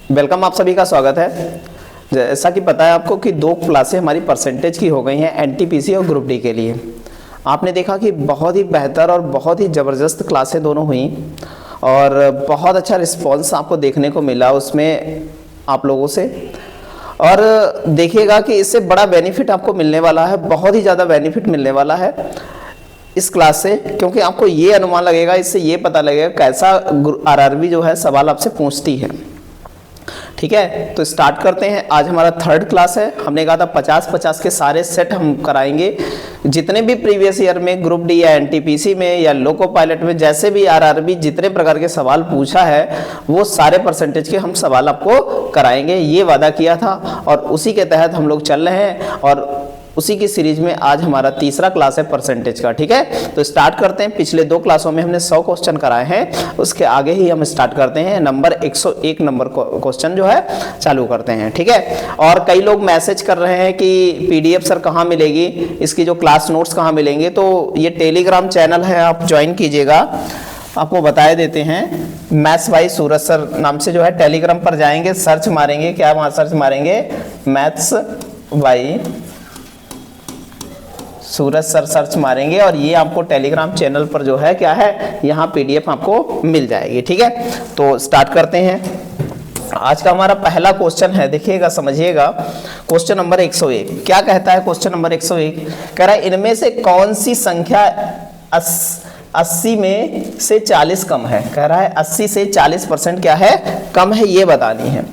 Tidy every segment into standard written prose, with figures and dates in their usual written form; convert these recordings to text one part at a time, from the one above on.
Welcome, आप सभी का स्वागत है। जैसा कि पता है आपको कि दो क्लासें हमारी परसेंटेज की हो गई हैं, एनटीपीसी और ग्रुप डी के लिए। आपने देखा कि बहुत ही बेहतर और बहुत ही ज़बरदस्त क्लासें दोनों हुई और बहुत अच्छा रिस्पांस आपको देखने को मिला उसमें आप लोगों से। और देखिएगा कि इससे बड़ा बेनिफिट आपको मिलने वाला है, बहुत ही ज़्यादा बेनिफिट मिलने वाला है इस क्लास से, क्योंकि आपको ये अनुमान लगेगा, इससे ये पता लगेगा कैसा आरआरबी जो है सवाल आपसे पूछती है। ठीक है, तो स्टार्ट करते हैं। आज हमारा थर्ड क्लास है। हमने कहा था 50-50 के सारे सेट हम कराएंगे। जितने भी प्रीवियस ईयर में ग्रुप डी या एनटीपीसी में या लोको पायलट में जैसे भी आरआरबी जितने प्रकार के सवाल पूछा है वो सारे परसेंटेज के हम सवाल आपको कराएंगे, ये वादा किया था और उसी के तहत हम लोग चल रहे हैं। और उसी की सीरीज में आज हमारा तीसरा क्लास है परसेंटेज का। ठीक है, तो स्टार्ट करते हैं। पिछले दो क्लासों में हमने 100 क्वेश्चन कराए हैं, उसके आगे ही हम स्टार्ट करते हैं। नंबर 101 नंबर क्वेश्चन जो है चालू करते हैं। ठीक है, और कई लोग मैसेज कर रहे हैं कि पीडीएफ सर कहाँ मिलेगी, इसकी जो क्लास नोट्स कहाँ मिलेंगे। तो ये टेलीग्राम चैनल है, आप ज्वाइन कीजिएगा। आपको बताए देते हैं, मैथ्स बाई सूरज सर नाम से जो है टेलीग्राम पर जाएंगे, सर्च मारेंगे, क्या वहाँ सर्च मारेंगे, maths by Suraj sir search मारेंगे और ये आपको टेलीग्राम चैनल पर जो है क्या है, यहाँ पीडीएफ आपको मिल जाएगी। ठीक है, तो स्टार्ट करते हैं। आज का हमारा पहला क्वेश्चन है, देखिएगा समझिएगा। क्वेश्चन नंबर 101 क्या कहता है? क्वेश्चन नंबर 101 कह रहा है इनमें से कौन सी संख्या 80 में से 40 कम है। कह रहा है 80 से 40% क्या है, कम है, ये बतानी है।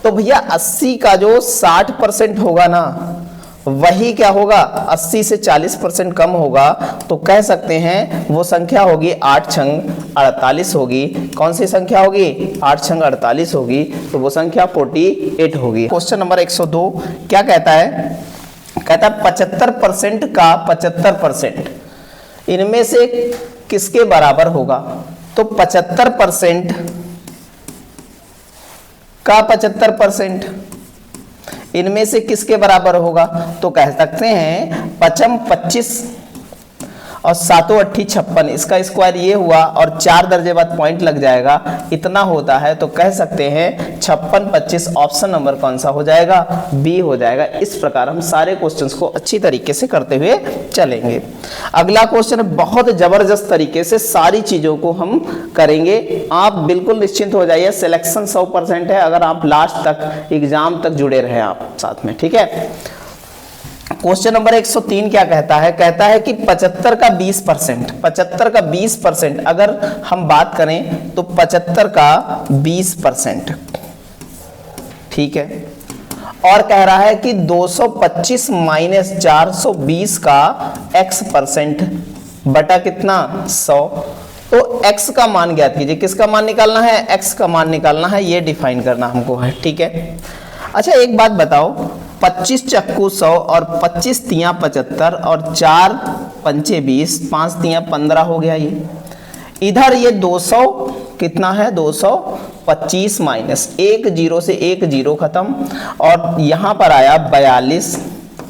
तो भैया 80 का जो 60% होगा ना, वही क्या होगा, 80 से 40% कम होगा। तो कह सकते हैं वो संख्या होगी 8 छंग 48 होगी। कौन सी संख्या होगी? 8 छंग 48 होगी, तो वो संख्या 48 होगी। क्वेश्चन नंबर 102 क्या कहता है? कहता है 75% का 75% इनमें से किसके बराबर होगा। तो 75% का 75% इनमें से किसके बराबर होगा। तो कह सकते हैं 55 25 और 7 8 56, इसका स्क्वायर ये हुआ और 4 दर्जे बाद पॉइंट लग जाएगा, इतना होता है। तो कह सकते हैं 56 25 ऑप्शन नंबर कौन सा हो जाएगा, बी हो जाएगा। इस प्रकार हम सारे क्वेश्चंस को अच्छी तरीके से करते हुए चलेंगे। अगला क्वेश्चन बहुत जबरदस्त तरीके से सारी चीजों को हम करेंगे, आप बिल्कुल निश्चिंत हो जाइए। सिलेक्शन 100% है, अगर आप लास्ट तक एग्जाम तक जुड़े रहे आप साथ में। ठीक है, क्वेश्चन नंबर 103 क्या कहता है? कहता है कि 75 का 20%, 75 का 20% अगर हम बात करें तो 75 का 20%, ठीक है। और कह रहा है कि 225 माइनस 420 का x% बटा कितना 100। तो x का मान ज्ञात कीजिए। किसका मान निकालना है? x का मान निकालना है, ये डिफाइन करना हमको है। ठीक है, अच्छा एक बात बताओ, 25 चक्कू 100 और 25 तियां 75 और 4 पंचे 20, 5 तियां 15 हो गया। ये इधर ये 200 कितना है, 225 माइनस 1 0 से 1 0 खत्म और यहां पर आया 42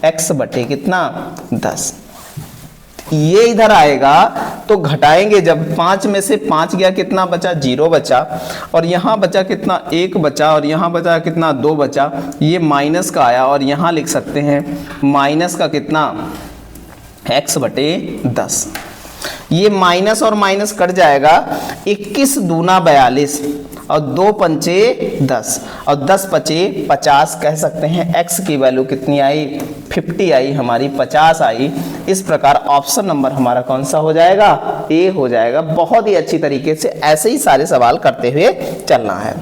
x बटे कितना 10। ये इधर आएगा तो घटाएंगे, जब 5 में से 5 गया कितना बचा, 0 बचा और यहाँ बचा कितना 1 बचा और यहाँ बचा कितना 2 बचा। ये माइनस का आया और यहाँ लिख सकते हैं माइनस का कितना x बटे 10। ये माइनस और माइनस कट जाएगा, 21 दूना 42 और 2 पंचे 10 और 10 पचे 50। कह सकते हैं x की वैल्यू कितनी आई, 50 आई, हमारी 50 आई। इस प्रकार ऑप्शन नंबर हमारा कौन सा हो जाएगा, ए हो जाएगा। बहुत ही अच्छी तरीके से ऐसे ही सारे सवाल करते हुए चलना है।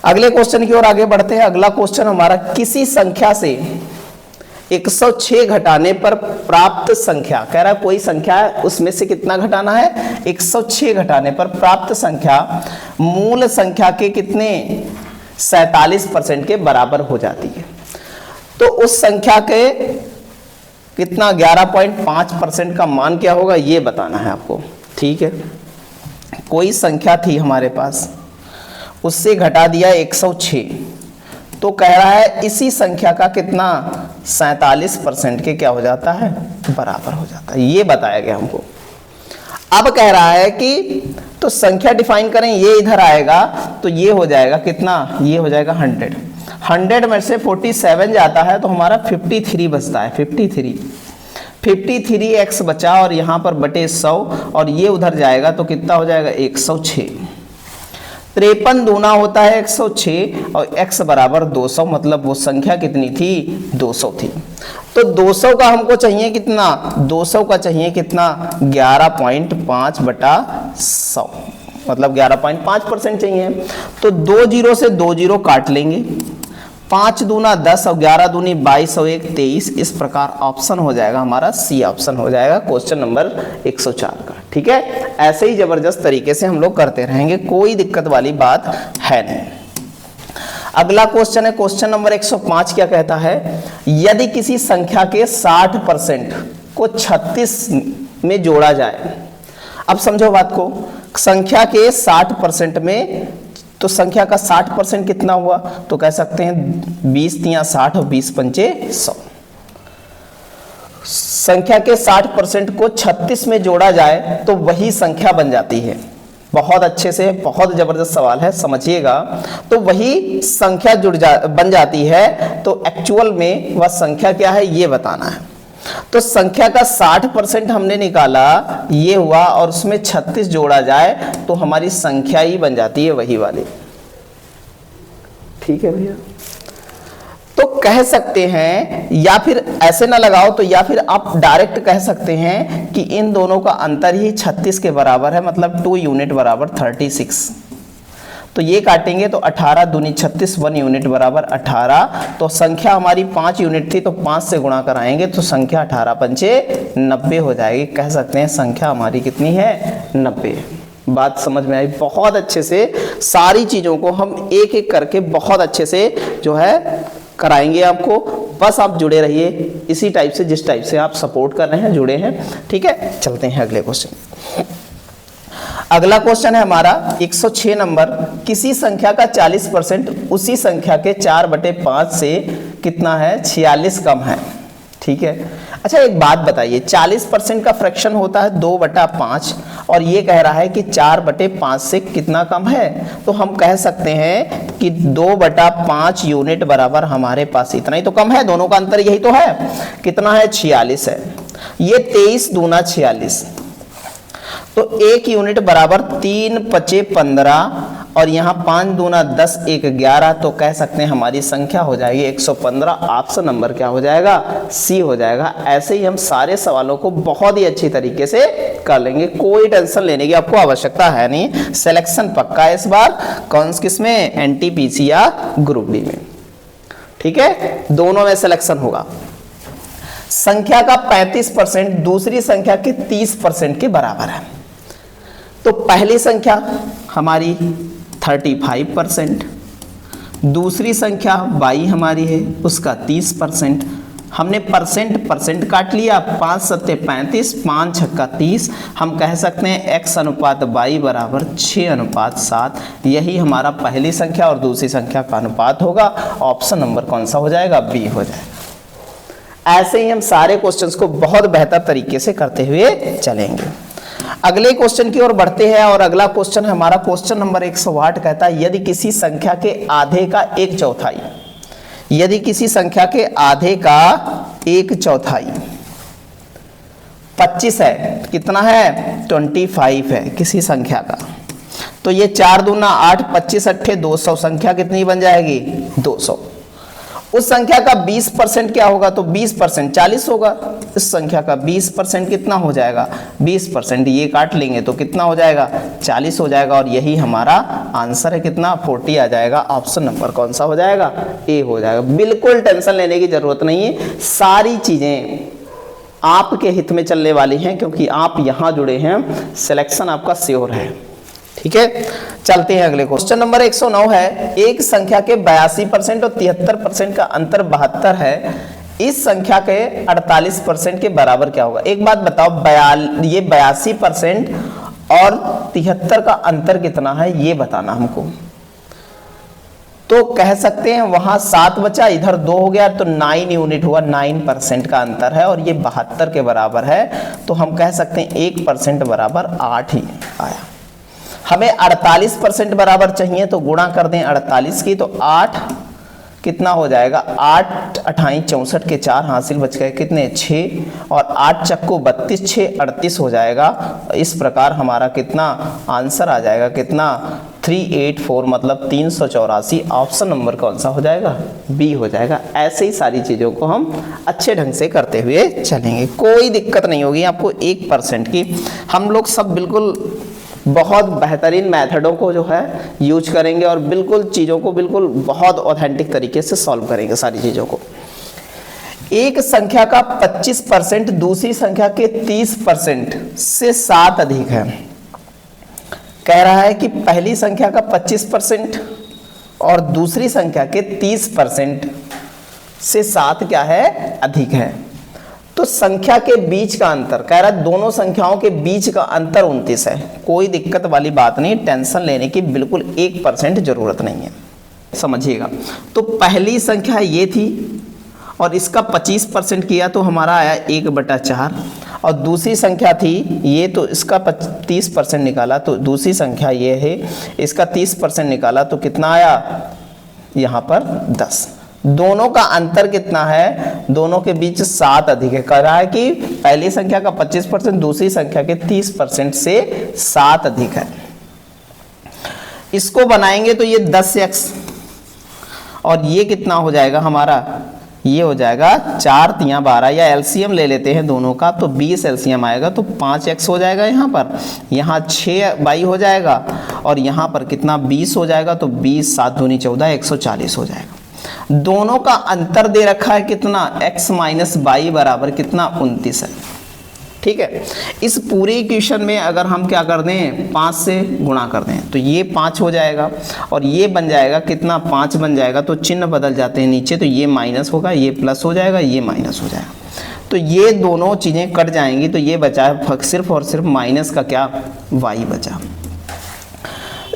अगले क्वेश्चन की ओर आगे बढ़ते हैं। अगला क्वेश्चन हमारा, किसी संख्या से 106 घटाने पर प्राप्त संख्या। कह रहा है कोई संख्या है, उसमें से कितना घटाना है, 106 घटाने पर प्राप्त संख्या मूल संख्या के कितने 47% के बराबर हो जाती है। तो उस संख्या के कितना 11.5% का मान क्या होगा, ये बताना है आपको। ठीक है, कोई संख्या थी हमारे पास, उससे घटा दिया 106, तो कह रहा है इसी संख्या का कितना 47% के क्या हो जाता है, बराबर हो जाता है। ये बताया गया हमको। अब कह रहा है कि तो संख्या डिफाइन करें, ये इधर आएगा तो ये हो जाएगा कितना, ये हो जाएगा 100। 100 में से 47 जाता है तो हमारा 53 बचता है। 53x बचा और यहाँ पर बटे 100 और ये उधर जाएगा तो कितना हो जाएगा 106। 53 दूना होता है 106 और x बराबर 200, मतलब वो संख्या कितनी थी, 200 थी। तो 200 का हमको चाहिए कितना, 200 का चाहिए कितना, 11.5 बटा 100, मतलब 11.5% चाहिए। तो 2 जीरो से 2 जीरो काट लेंगे, 5 दूना 10 और 11 दूनी 22 और 1 23। इस प्रकार ऑप्शन हो जाएगा हमारा सी ऑप्शन हो जाएगा क्वेश्चन नंबर 104 का। ठीक है, ऐसे ही जबरदस्त तरीके से हम लोग करते रहेंगे, कोई दिक्कत वाली बात है नहीं। अगला क्वेश्चन है क्वेश्चन नंबर 105। क्या कहता है, यदि किसी संख्या के 60% को 36 में जोड़ा जाए। अब समझो बात को, संख्या के 60% में, तो संख्या का 60% कितना हुआ, तो कह सकते हैं 20 तिया 60 और 20 पंचे 100। संख्या के 60% को 36 में जोड़ा जाए तो वही संख्या बन जाती है। बहुत अच्छे से, बहुत जबरदस्त सवाल है, समझिएगा। तो वही संख्या बन जाती है, तो एक्चुअल में वह संख्या क्या है ये बताना है। तो संख्या का 60% हमने निकाला, ये हुआ, और उसमें 36 जोड़ा जाए तो हमारी संख्या ही बन जाती है वही वाली। ठीक है भैया, तो कह सकते हैं, या फिर ऐसे ना लगाओ तो या फिर आप डायरेक्ट कह सकते हैं कि इन दोनों का अंतर ही 36 के बराबर है, मतलब 2 यूनिट बराबर 36। तो ये काटेंगे तो 18 दूनी 36, 1 यूनिट बराबर 18। तो संख्या हमारी 5 यूनिट थी तो 5 से गुणा कराएंगे तो संख्या 18 पंचे 90 हो जाएगी। कह सकते हैं संख्या हमारी कितनी है, 90। बात समझ में आई? बहुत अच्छे से सारी चीज़ों को हम एक एक करके बहुत अच्छे से जो है कराएंगे आपको। बस आप जुड़े रहिए इसी टाइप से, जिस टाइप से आप सपोर्ट कर रहे हैं, जुड़े हैं। ठीक है, चलते हैं अगले क्वेश्चन। अगला क्वेश्चन है हमारा 106 नंबर। किसी संख्या का 40% उसी संख्या के 4/5 से कितना है, 46 कम है। ठीक है, अच्छा एक बात बताइए, 40% का फ्रैक्शन होता है 2/5 और ये कह रहा है कि 4/5 से कितना कम है। तो हम कह सकते हैं कि 2/5 यूनिट बराबर हमारे पास इतना ही तो कम है, दोनों का अंतर यही तो है। कितना है, 46 है। ये 23 दूना 46, तो 1 यूनिट बराबर 3 पचे 15 और यहाँ 5 दूना 10 1 11। तो कह सकते हैं हमारी संख्या हो जाएगी 115। ऑप्शन नंबर क्या हो जाएगा, सी हो जाएगा। ऐसे ही हम सारे सवालों को बहुत ही अच्छी तरीके से कर लेंगे, कोई टेंशन लेने की आपको आवश्यकता है नहीं। सिलेक्शन पक्का है इस बार, कौन किस में, एनटीपीसी या ग्रुप डी में। ठीक है, दोनों में सिलेक्शन होगा। संख्या का 35% दूसरी संख्या के 30% के बराबर है। तो पहली संख्या हमारी 35%, दूसरी संख्या y हमारी है उसका 30%। हमने परसेंट काट लिया, 5 सत्ते 35, 5 छक्का 30। हम कह सकते हैं x अनुपात y बराबर 6:7। यही हमारा पहली संख्या और दूसरी संख्या का अनुपात होगा। ऑप्शन नंबर कौन सा हो जाएगा, बी हो जाएगा। ऐसे ही हम सारे क्वेश्चंस को बहुत बेहतर तरीके से करते हुए चलेंगे। अगले क्वेश्चन की ओर बढ़ते हैं और अगला क्वेश्चन है हमारा क्वेश्चन नंबर 108। कहता है यदि किसी संख्या के आधे का 1/4, यदि किसी संख्या के आधे का 1/4 25 है, कितना है, 25 है किसी संख्या का, तो ये 4 दूना 8 25 अट्ठे 200। संख्या कितनी बन जाएगी, 200। उस संख्या का 20% क्या होगा, तो 20% 40 होगा। इस संख्या का 20% कितना हो जाएगा, 20%। ये काट लेंगे तो कितना हो जाएगा, 40 हो जाएगा। और यही हमारा आंसर है, कितना, 40 आ जाएगा। ऑप्शन नंबर कौन सा हो जाएगा, ए हो जाएगा। बिल्कुल टेंशन लेने की जरूरत नहीं है, सारी चीजें आपके हित में चलने वाली हैं क्योंकि आप यहाँ जुड़े हैं, सिलेक्शन आपका श्योर है। ठीक है, चलते हैं अगले क्वेश्चन नंबर 109 है। एक संख्या के 82% और 73% का अंतर 72 है। इस संख्या के 48% के बराबर क्या होगा। एक बात बताओ, ये 82% और 73 का अंतर कितना है ये बताना हमको। तो कह सकते हैं वहां 7 बचा, इधर 2 हो गया, तो 9 यूनिट हुआ, 9% का अंतर है, और ये 72 के बराबर है। तो हम कह सकते हैं 1% बराबर 8 ही आया। हमें 48% बराबर चाहिए, तो गुणा कर दें 48 की, तो 8 कितना हो जाएगा, 8 28 64 के 4 हासिल बच गए कितने 6, और 8 चक्कू 32 6 38 हो जाएगा। इस प्रकार हमारा कितना आंसर आ जाएगा, कितना 384, मतलब 384। ऑप्शन नंबर कौन सा हो जाएगा, बी हो जाएगा। ऐसे ही सारी चीज़ों को हम अच्छे ढंग से करते हुए चलेंगे, कोई दिक्कत नहीं होगी आपको 1% की। हम लोग सब बिल्कुल बहुत बेहतरीन मेथडों को जो है यूज करेंगे, और बिल्कुल चीज़ों को बिल्कुल बहुत ऑथेंटिक तरीके से सॉल्व करेंगे सारी चीज़ों को। एक संख्या का 25% दूसरी संख्या के 30% से 7 अधिक है। कह रहा है कि पहली संख्या का 25% और दूसरी संख्या के 30% से 7 क्या है, अधिक है। तो संख्या के बीच का अंतर, कह रहा है दोनों संख्याओं के बीच का अंतर 29 है। कोई दिक्कत वाली बात नहीं, टेंशन लेने की बिल्कुल 1% जरूरत नहीं है, समझिएगा। तो पहली संख्या ये थी और इसका 25% किया तो हमारा आया 1/4, और दूसरी संख्या थी ये, तो इसका 30% निकाला, तो दूसरी संख्या ये है, इसका 30% निकाला तो कितना आया, यहाँ पर 10। दोनों का अंतर कितना है, दोनों के बीच 7 अधिक है। कह रहा है कि पहली संख्या का 25% दूसरी संख्या के 30% से 7 अधिक है। इसको बनाएंगे तो ये 10x, और ये कितना हो जाएगा हमारा, ये हो जाएगा 4 तियां 12, या एलसीएम ले लेते हैं दोनों का, तो 20 एलसीएम आएगा, तो 5x हो जाएगा यहाँ पर, यहाँ 6y हो जाएगा, और यहाँ पर कितना 20 हो जाएगा, तो 20 7 दूनी 14 140 हो जाएगा। दोनों का अंतर दे रखा है कितना, x माइनस y बराबर कितना 29 है। ठीक है, इस पूरे इक्वेशन में अगर हम क्या कर दें, 5 से गुणा कर दें, तो ये 5 हो जाएगा, और ये बन जाएगा कितना 5 बन जाएगा, तो चिन्ह बदल जाते हैं नीचे, तो ये माइनस होगा, ये प्लस हो जाएगा, ये माइनस हो जाएगा, तो ये दोनों चीज़ें कट जाएंगी, तो ये बचा है सिर्फ और सिर्फ माइनस का क्या, y बचा।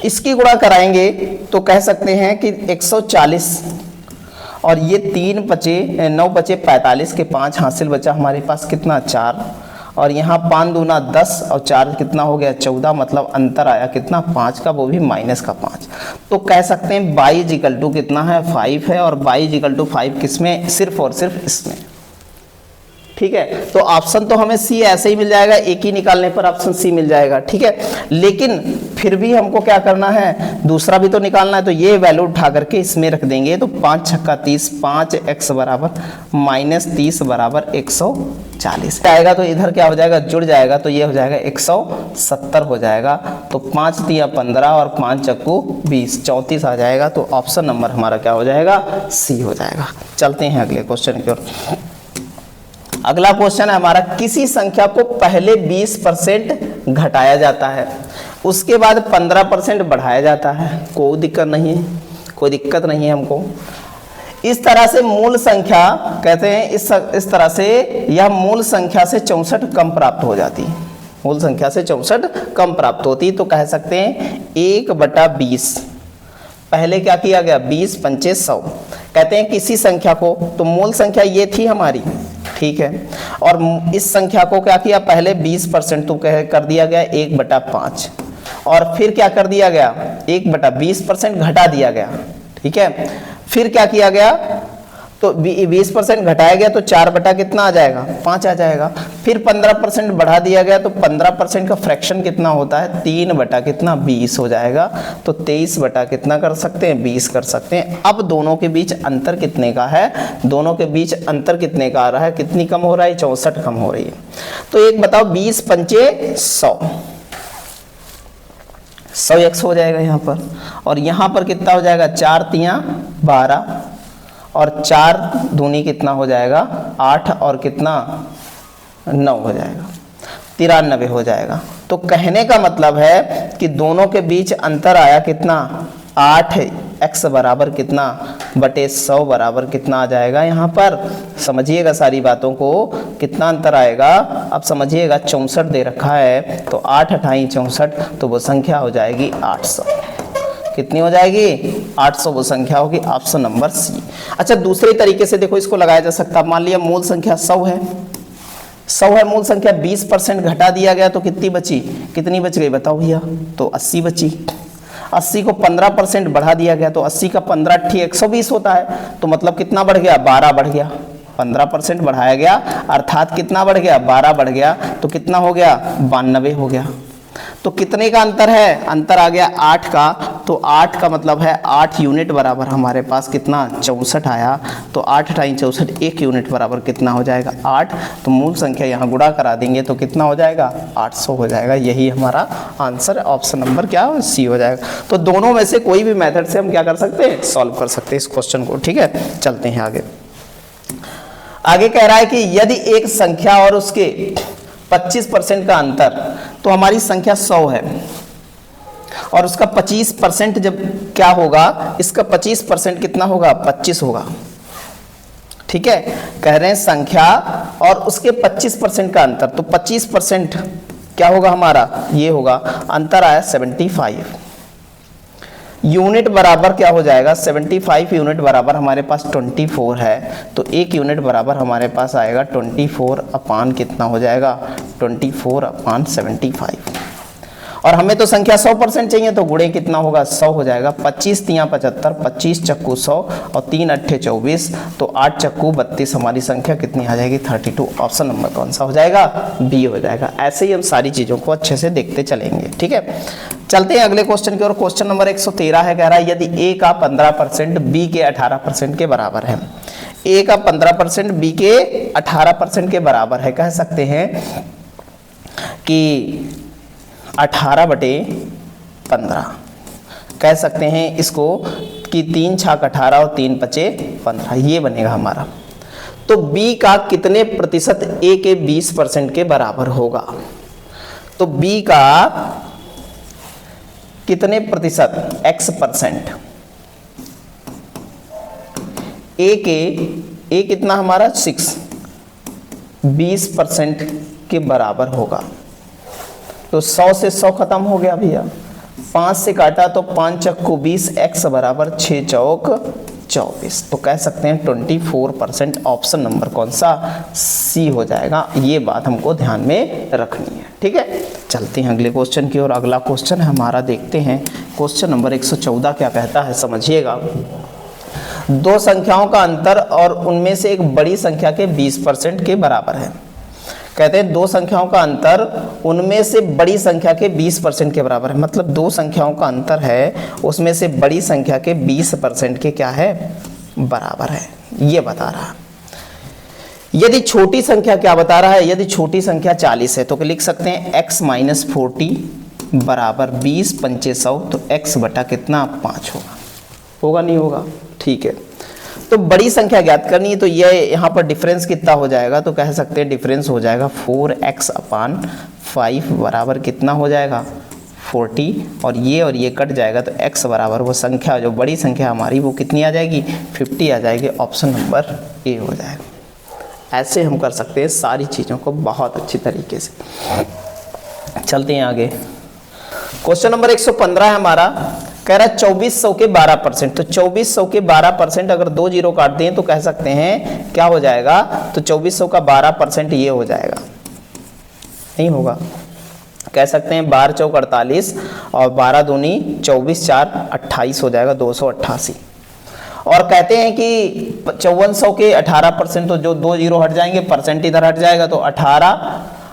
इसकी गुणा कराएंगे तो कह सकते हैं कि 140, और ये 3 बचे 9 बचे 45 के 5 हासिल बचा हमारे पास कितना 4, और यहाँ 5 दूना 10 और 4 कितना हो गया 14, मतलब अंतर आया कितना 5 का, वो भी माइनस का 5। तो कह सकते हैं y इक्वल टू कितना है 5 है, और y इक्वल टू 5 किसमें, सिर्फ और सिर्फ इसमें। ठीक है, तो ऑप्शन तो हमें सी ऐसे ही मिल जाएगा, एक ही निकालने पर ऑप्शन सी मिल जाएगा। ठीक है, लेकिन फिर भी हमको क्या करना है, दूसरा भी तो निकालना है, तो ये वैल्यू उठा करके इसमें रख देंगे, तो 5 छक्का 30, 5x बराबर माइनस 30 बराबर 140 आएगा, तो इधर क्या हो जाएगा, जुड़ जाएगा, तो ये हो जाएगा 170 हो जाएगा, तो 5 तिया 15 और 5 चक्कू 20 34 आ जाएगा। तो ऑप्शन नंबर हमारा क्या हो जाएगा, सी हो जाएगा। चलते हैं अगले क्वेश्चन की ओर। अगला क्वेश्चन है हमारा, किसी संख्या को पहले 20% घटाया जाता है, उसके बाद 15% बढ़ाया जाता है। कोई दिक्कत नहीं है, कोई दिक्कत नहीं है हमको। इस तरह से मूल संख्या कहते हैं, इस तरह से यह मूल संख्या से 64 कम प्राप्त हो जाती है, मूल संख्या से 64 कम प्राप्त होती, तो कह सकते हैं 1/20। पहले क्या किया गया, 20 पंचे 100। कहते हैं किसी संख्या को, तो मूल संख्या ये थी हमारी, ठीक है, और इस संख्या को क्या किया, पहले 20% तो कर दिया गया 1/5, और फिर क्या कर दिया गया, 1/20% घटा दिया गया। ठीक है, फिर क्या किया गया, तो 20% घटाया गया, तो 4 बटा कितना आ जाएगा, 5 आ जाएगा। फिर 15% बढ़ा दिया गया, तो 15% का फ्रैक्शन कितना होता है, 3 बटा कितना 20 हो जाएगा, तो 23 बटा कितना कर सकते हैं, 20 कर सकते हैं। अब दोनों के बीच अंतर कितने का है, दोनों के बीच अंतर कितने का आ रहा है, कितनी कम हो रहा है, 64 कम हो रही है। तो एक बताओ, 20 पंचे 100x हो जाएगा यहाँ पर, और यहाँ पर कितना हो जाएगा, 4 तियां 12, और 4 दूनी कितना हो जाएगा 8, और कितना 9 हो जाएगा, 93 हो जाएगा। तो कहने का मतलब है कि दोनों के बीच अंतर आया कितना, 8x बराबर कितना बटे 100 बराबर कितना आ जाएगा। यहाँ पर समझिएगा सारी बातों को, कितना अंतर आएगा, अब समझिएगा 64 दे रखा है, तो 8 28 64, तो वो संख्या हो जाएगी 800, कितनी हो जाएगी 800 वो संख्या होगी, ऑप्शन नंबर सी। अच्छा दूसरे तरीके से देखो इसको लगाया जा सकता है। मान लिया मूल संख्या 100 है, 100 है मूल संख्या, 20% घटा दिया गया तो कितनी बची, कितनी बच गई बताओ भैया, तो 80 बची। 80 को 15% बढ़ा दिया गया तो 80 का 15 × 120 होता है, तो मतलब कितना बढ़ गया 12 बढ़ गया। 15% बढ़ाया गया अर्थात कितना बढ़ गया 12 बढ़ गया, तो कितना हो गया 92 हो गया। तो कितने का अंतर है, अंतर आ गया 8 का, तो 8 का मतलब है 8 यूनिट बराबर हमारे पास कितना 64 आया। तो 8 × 64 1 यूनिट बराबर कितना हो जाएगा 8। तो मूल संख्या यहाँ गुणा करा देंगे तो कितना हो जाएगा 800 हो जाएगा। यही हमारा आंसर ऑप्शन नंबर क्या सी हो जाएगा। तो दोनों में से कोई भी मेथड से हम क्या कर सकते हैं, सॉल्व कर सकते हैं इस क्वेश्चन को। ठीक है, चलते हैं आगे। आगे कह रहा है कि यदि एक संख्या और उसके 25% का अंतर, तो हमारी संख्या 100 है और उसका 25% जब क्या होगा, इसका 25% कितना होगा 25 होगा। ठीक है, कह रहे हैं संख्या और उसके 25% का अंतर, तो 25% क्या होगा हमारा, ये होगा अंतर आया 75 यूनिट बराबर क्या हो जाएगा 75 यूनिट बराबर हमारे पास 24 है, तो 1 यूनिट बराबर हमारे पास आएगा 24 अपान कितना हो जाएगा 24 अपान 75। और हमें तो संख्या 100% चाहिए, तो गुणे कितना होगा 100 हो जाएगा। 25 × 75, 25 चक्कू 100 और 3 × 8 24, तो 8 चक्कू 32 हमारी संख्या कितनी आ जाएगी 32। ऑप्शन नंबर कौन सा हो जाएगा, बी हो जाएगा। ऐसे ही हम सारी चीज़ों को अच्छे से देखते चलेंगे। ठीक है, चलते हैं अगले क्वेश्चन की ओर। क्वेश्चन नंबर 113 है, कह रहा है यदि ए का 15% बी के 18% के बराबर है। ए का 15% बी के 18% के बराबर है, कह सकते हैं कि 18/15 कह सकते हैं इसको कि 3 × 6 = 18 और 3 × 5 = 15, ये बनेगा हमारा। तो b का कितने प्रतिशत a के 20% के बराबर होगा, तो b का कितने प्रतिशत x%, a कितना हमारा 6, 20% के बराबर होगा। तो 100 से 100 खत्म हो गया भैया, 5 से काटा तो 5 चक्कू 20, x बराबर 6 चौक 24। तो कह सकते हैं 24%। ऑप्शन नंबर कौन सा, सी हो जाएगा। ये बात हमको ध्यान में रखनी है। ठीक है, चलते हैं अगले क्वेश्चन की ओर। अगला क्वेश्चन हमारा देखते हैं, क्वेश्चन नंबर 114 क्या कहता है, समझिएगा। दो संख्याओं का अंतर और उनमें से एक बड़ी संख्या के 20% के बराबर है। कहते हैं दो संख्याओं का अंतर उनमें से बड़ी संख्या के 20% के बराबर है, मतलब दो संख्याओं का अंतर है उसमें से बड़ी संख्या के 20% के क्या है, बराबर है, ये बता रहा है। यदि छोटी संख्या क्या बता रहा है, यदि छोटी संख्या 40 है तो लिख सकते हैं x - 40 बराबर 20 × 5 = 100, तो x बटा कितना 5 होगा, होगा नहीं होगा, ठीक है। तो बड़ी संख्या ज्ञात करनी है, तो ये यहाँ पर डिफरेंस कितना हो जाएगा, तो कह सकते हैं डिफरेंस हो जाएगा 4x/5 बराबर कितना हो जाएगा 40, और ये कट जाएगा तो x बराबर वो संख्या जो बड़ी संख्या हमारी वो कितनी आ जाएगी 50 आ जाएगी। ऑप्शन नंबर ए हो जाएगा। ऐसे हम कर सकते हैं सारी चीज़ों को बहुत अच्छी तरीके से। चलते हैं आगे, क्वेश्चन नंबर 115 है हमारा, कह रहा है 2400 के 12%। तो 2400 के 12% अगर 2 जीरो काट दें तो कह सकते हैं क्या हो जाएगा, तो 2400 का 12% ये हो जाएगा, नहीं होगा, कह सकते हैं 12 चौक 48 और 12 दूनी 24 4 28 हो जाएगा 288। और कहते हैं कि 5400 के 18%, तो जो 2 जीरो हट जाएंगे परसेंट इधर हट जाएगा, तो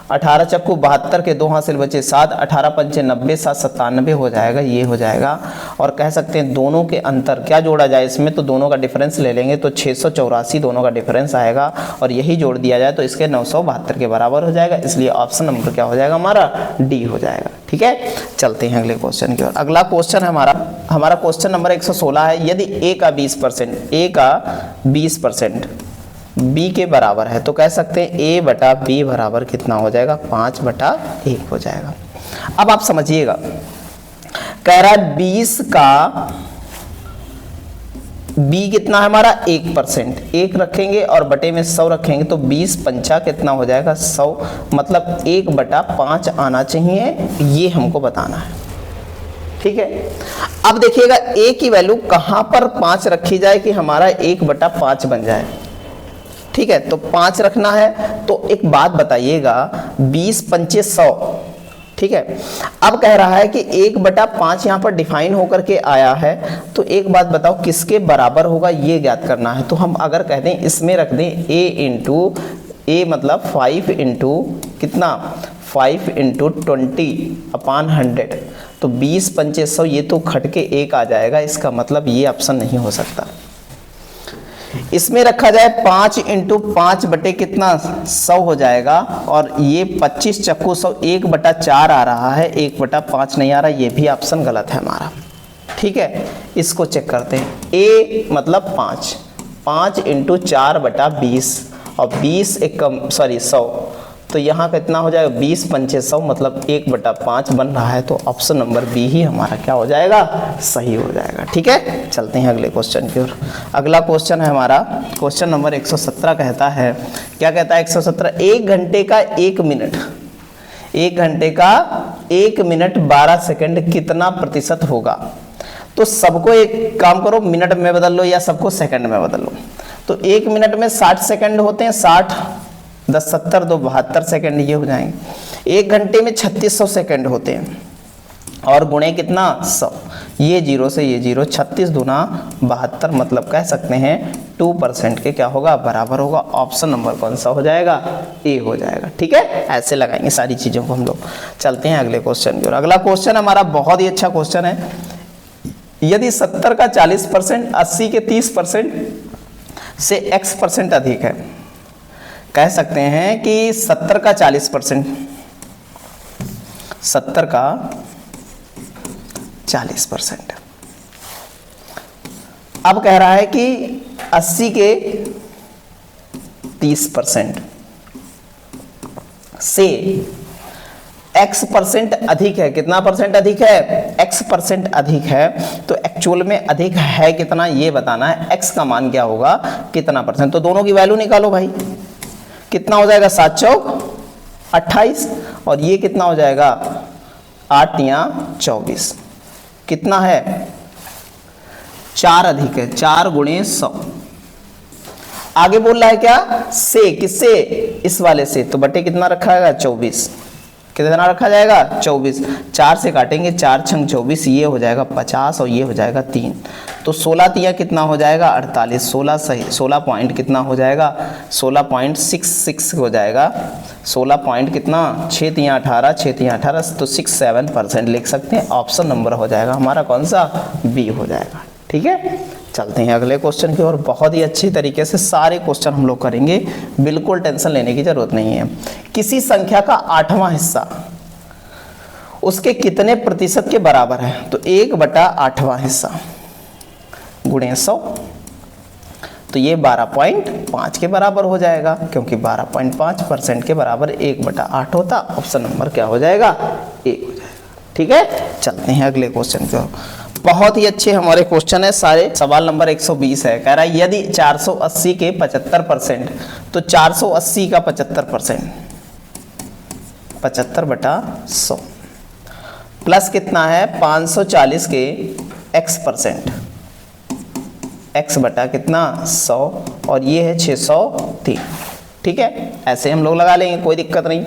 18 चक्कू 72 के 2 हासिल बचे 7, 18 × 5 = 90, 7 × 97 हो जाएगा, ये हो जाएगा। और कह सकते हैं दोनों के अंतर क्या जोड़ा जाए इसमें, तो दोनों का डिफरेंस ले लेंगे तो 684 दोनों का डिफरेंस आएगा, और यही जोड़ दिया जाए तो इसके 972 के बराबर हो जाएगा। इसलिए ऑप्शन नंबर क्या हो जाएगा हमारा, डी हो जाएगा। ठीक है, चलते हैं अगले क्वेश्चन की ओर। अगला क्वेश्चन है हमारा क्वेश्चन नंबर 116 है, यदि a का 20% b के बराबर है तो कह सकते हैं a बटा b बराबर कितना हो जाएगा 5/1 हो जाएगा। अब आप समझिएगा, कह रहा है 20 का b कितना है हमारा 1%, 1 रखेंगे और बटे में 100 रखेंगे तो 20 × 5 कितना हो जाएगा 100, मतलब 1/5 आना चाहिए, ये हमको बताना है। ठीक है। अब देखिएगा a की वैल्यू कहां पर 5 रखी जाए कि हमारा 1/5 बन जाए। ठीक है, तो 5 रखना है। तो एक बात बताइएगा, 20 पंचे 100, ठीक है। अब कह रहा है कि 1/5 यहाँ पर डिफाइन होकर के आया है, तो एक बात बताओ किसके बराबर होगा ये ज्ञात करना है। तो हम अगर कहते हैं इसमें रख दें a मतलब 5 इंटू कितना, 5 इंटू 20/100, तो 20 पंचे 100, ये तो खट के 1 आ जाएगा। इसका मतलब ये ऑप्शन नहीं हो सकता। इसमें रखा जाए 5 इंटू 5 बटे कितना, 100 हो जाएगा। और ये 25 चक्कू 100, 1/4 आ रहा है, 1/5 नहीं आ रहा, ये भी ऑप्शन गलत है हमारा। ठीक है, इसको चेक करते हैं। a मतलब 5 इंटू 4/20 और 100, तो यहाँ कितना हो जाएगा, 20 पंचे 100 मतलब 1/5 बन रहा है। तो ऑप्शन नंबर बी ही हमारा क्या हो जाएगा, सही हो जाएगा। ठीक है, चलते हैं अगले क्वेश्चन की ओर। अगला क्वेश्चन है हमारा क्वेश्चन नंबर 117, कहता है, क्या कहता है 117, 1 घंटे का 1 मिनट, 1 घंटे का 1 मिनट 12 सेकंड कितना प्रतिशत होगा। तो सबको एक काम करो, मिनट में बदल लो या सबको सेकंड में बदल लो। तो 1 मिनट में 60 सेकंड होते हैं, 60 10 70 2 72 सेकंड ये हो जाएंगे। 1 घंटे में 3600 सेकंड होते हैं और गुणे कितना, 100, ये 0 से ये 0, 36 दूना 72 मतलब कह सकते हैं 2% के क्या होगा, बराबर होगा। ऑप्शन नंबर कौन सा हो जाएगा, ए हो जाएगा। ठीक है, ऐसे लगाएंगे सारी चीज़ों को हम लोग। चलते हैं अगले क्वेश्चन की ओर। अगला क्वेश्चन हमारा बहुत ही अच्छा क्वेश्चन है। यदि 70 का 40%, 80 के 30% से x% अधिक है, कह सकते हैं कि 70 का 40%, 70 का 40%। अब कह रहा है कि 80 के 30% से x% अधिक है। कितना परसेंट अधिक है, x% अधिक है। तो एक्चुअल में अधिक है कितना ये बताना है, x का मान क्या होगा, कितना परसेंट। तो दोनों की वैल्यू निकालो भाई, कितना हो जाएगा, 7 चौक 28 और ये कितना हो जाएगा, 8 या 24, कितना है, 4 अधिक है, 4 गुणे 100। आगे बोल रहा है क्या, से, किससे, इस वाले से, तो बटे कितना रखा जाएगा, 24, कितना रखा जाएगा, 24। 4 से काटेंगे, 4 छंग 24, ये हो जाएगा 50 और ये हो जाएगा 3, तो 16 तिया कितना हो जाएगा, 48, 16 सही, 16 पॉइंट कितना हो जाएगा, 16.66 हो जाएगा। 16 पॉइंट कितना, 6 तिया 18, 6 तिया 18, तो 67% लिख सकते हैं। ऑप्शन नंबर हो जाएगा हमारा कौन सा, बी हो जाएगा। ठीक है, चलते हैं अगले क्वेश्चन की ओर। बहुत ही अच्छी तरीके से सारे क्वेश्चन हम लोग करेंगे, बिल्कुल टेंशन लेने की जरूरत नहीं है। किसी संख्या का 8वां हिस्सा उसके कितने प्रतिशत के बराबर है, तो 1/8वां हिस्सा गुणे 100, तो ये 12.5 के बराबर हो जाएगा, क्योंकि 12.5% के बराबर 1/8 होता। ऑप्शन नंबर क्या हो जाएगा, ए हो जाएगा। ठीक है, चलते हैं अगले क्वेश्चन की ओर। बहुत ही अच्छे हमारे क्वेश्चन है सारे। सवाल नंबर 120 है, कह रहा है यदि 480 के 75%, तो 480 का 75%, 75/100 प्लस कितना है, 540 के x%, x बटा कितना, 100 और ये है 603। ठीक है, ऐसे हम लोग लगा लेंगे, कोई दिक्कत नहीं।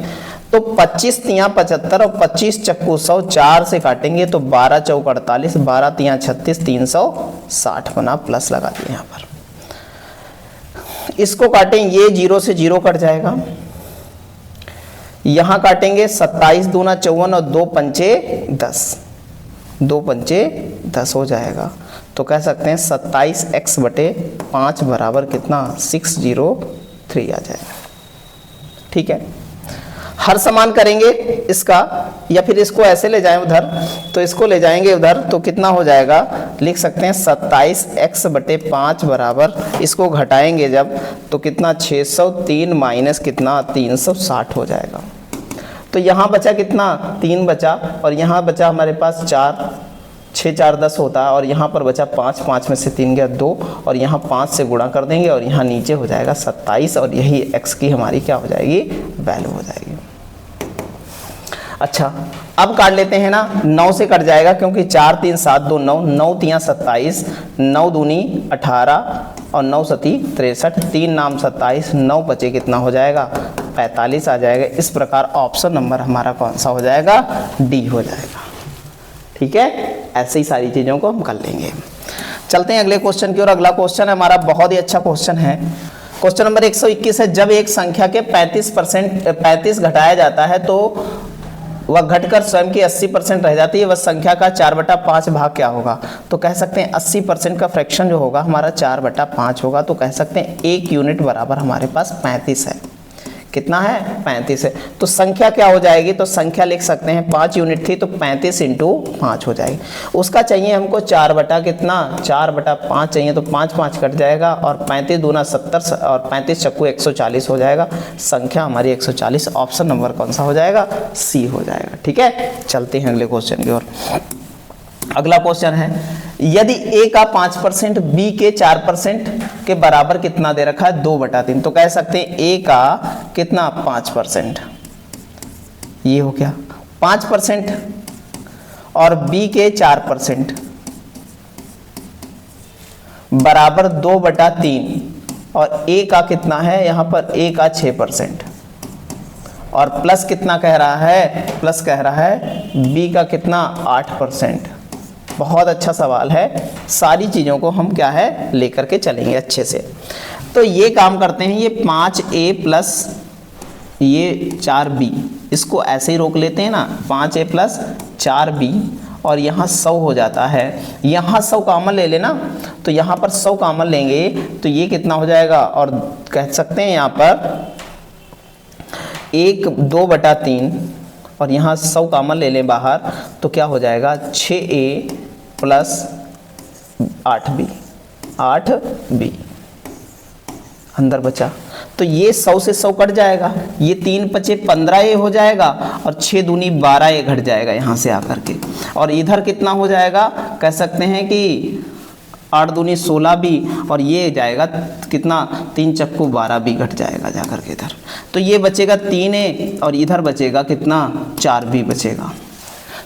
तो 25 तिया 75 और 25 चक्कू 100, 4 से काटेंगे तो 12 चौक 48, 12 तिया 36, 360 बना, प्लस लगा दिए यहाँ पर। इसको काटें, ये 0 से 0 कट जाएगा। यहाँ काटेंगे 27 दूना 54 और 2 पंचे 10, 2 पंचे 10 हो जाएगा। तो कह सकते हैं 27x/5 बराबर कितना, 603 आ जाएगा। ठीक है, हर समान करेंगे इसका, या फिर इसको ऐसे ले जाएं उधर, तो इसको ले जाएंगे उधर तो कितना हो जाएगा, लिख सकते हैं 27x/5 बराबर, इसको घटाएंगे जब तो कितना, 603 माइनस कितना, 360 हो जाएगा। तो यहाँ बचा कितना, 3 बचा, और यहाँ बचा हमारे पास 4, 6 4 10 होता है, और यहाँ पर बचा 5, 5 में से 3 गया 2, और यहाँ 5 से गुणा कर देंगे और यहाँ नीचे हो जाएगा 27, और यही x की हमारी क्या हो जाएगी, वैल्यू हो जाएगी। अच्छा अब काट लेते हैं ना, 9 से कट जाएगा क्योंकि 4 3 7 2 9, 9 3 27, 9 दूनी 18 और 9 सती 63, 3 नाम 27, 9 बचे कितना हो जाएगा 45 आ जाएगा। इस प्रकार ऑप्शन नंबर हमारा कौन सा हो जाएगा, डी हो जाएगा। ठीक है, ऐसे ही सारी चीज़ों को हम कर लेंगे। चलते हैं अगले क्वेश्चन की ओर। अगला क्वेश्चन है हमारा, बहुत ही अच्छा क्वेश्चन है। क्वेश्चन नंबर 121 है, जब एक संख्या के 35% घटाया जाता है तो वह घटकर स्वयं की 80% रह जाती है, वह संख्या का 4/5 भाग क्या होगा। तो कह सकते हैं 80% का फ्रैक्शन जो होगा हमारा 4/5 होगा। तो कह सकते हैं 1 यूनिट बराबर हमारे पास 35 है। कितना है, 35 है। तो संख्या क्या हो जाएगी, तो संख्या लिख सकते हैं 5 यूनिट थी तो 35 × 5 हो जाएगी। उसका चाहिए हमको 4/5 चाहिए, तो 5 5 कट जाएगा और 35 दूना 70 और 35 चक्कू 140 हो जाएगा। संख्या हमारी 140, ऑप्शन नंबर कौन सा हो जाएगा, सी हो जाएगा। ठीक है, चलते हैं अगले क्वेश्चन की ओर। अगला क्वेश्चन है, यदि a का 5% b के 4% के बराबर कितना दे रखा है, 2/3। तो कह सकते हैं a का कितना 5%, ये हो गया 5% और b के 4% बराबर 2/3 और a का कितना है यहाँ पर, a का 6% और प्लस कितना कह रहा है, प्लस कह रहा है b का कितना 8%। बहुत अच्छा सवाल है, सारी चीज़ों को हम क्या है लेकर के चलेंगे अच्छे से। तो ये काम करते हैं, ये 5a प्लस ये 4b, इसको ऐसे ही रोक लेते हैं ना, 5a प्लस 4b और यहाँ 100 हो जाता है। यहाँ 100 कॉमन ले लेना, तो यहाँ पर 100 कॉमन लेंगे तो ये कितना हो जाएगा, और कह सकते हैं यहाँ पर 2/3 और यहाँ 100 कॉमन ले लें बाहर तो क्या हो जाएगा 6a प्लस 8b अंदर बचा। तो ये 100 से 100 कट जाएगा, ये 3 बचे 15a हो जाएगा और 6 दूनी 12a घट जाएगा यहाँ से आकर के। और इधर कितना हो जाएगा, कह सकते हैं कि 8 दूनी 16b और ये जाएगा कितना 3 चक्कू 12b घट जाएगा जाकर के इधर। तो ये बचेगा 3a और इधर बचेगा कितना 4b बचेगा।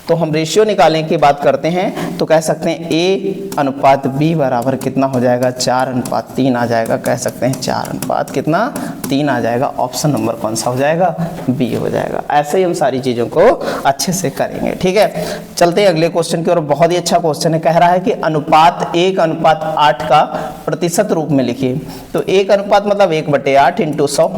तो हम रेशियो निकालने की बात करते हैं तो कह सकते हैं a/b बराबर कितना हो जाएगा 4/3 आ जाएगा। कह सकते हैं 4/3 आ जाएगा। ऑप्शन नंबर कौन सा हो जाएगा, बी हो जाएगा। ऐसे ही हम सारी चीज़ों को अच्छे से करेंगे। ठीक है, चलते हैं अगले क्वेश्चन की ओर। बहुत ही अच्छा क्वेश्चन है, कह रहा है कि अनुपात 1/8 का प्रतिशत रूप में लिखिए। तो 1 अनुपात मतलब 1/8 × 100,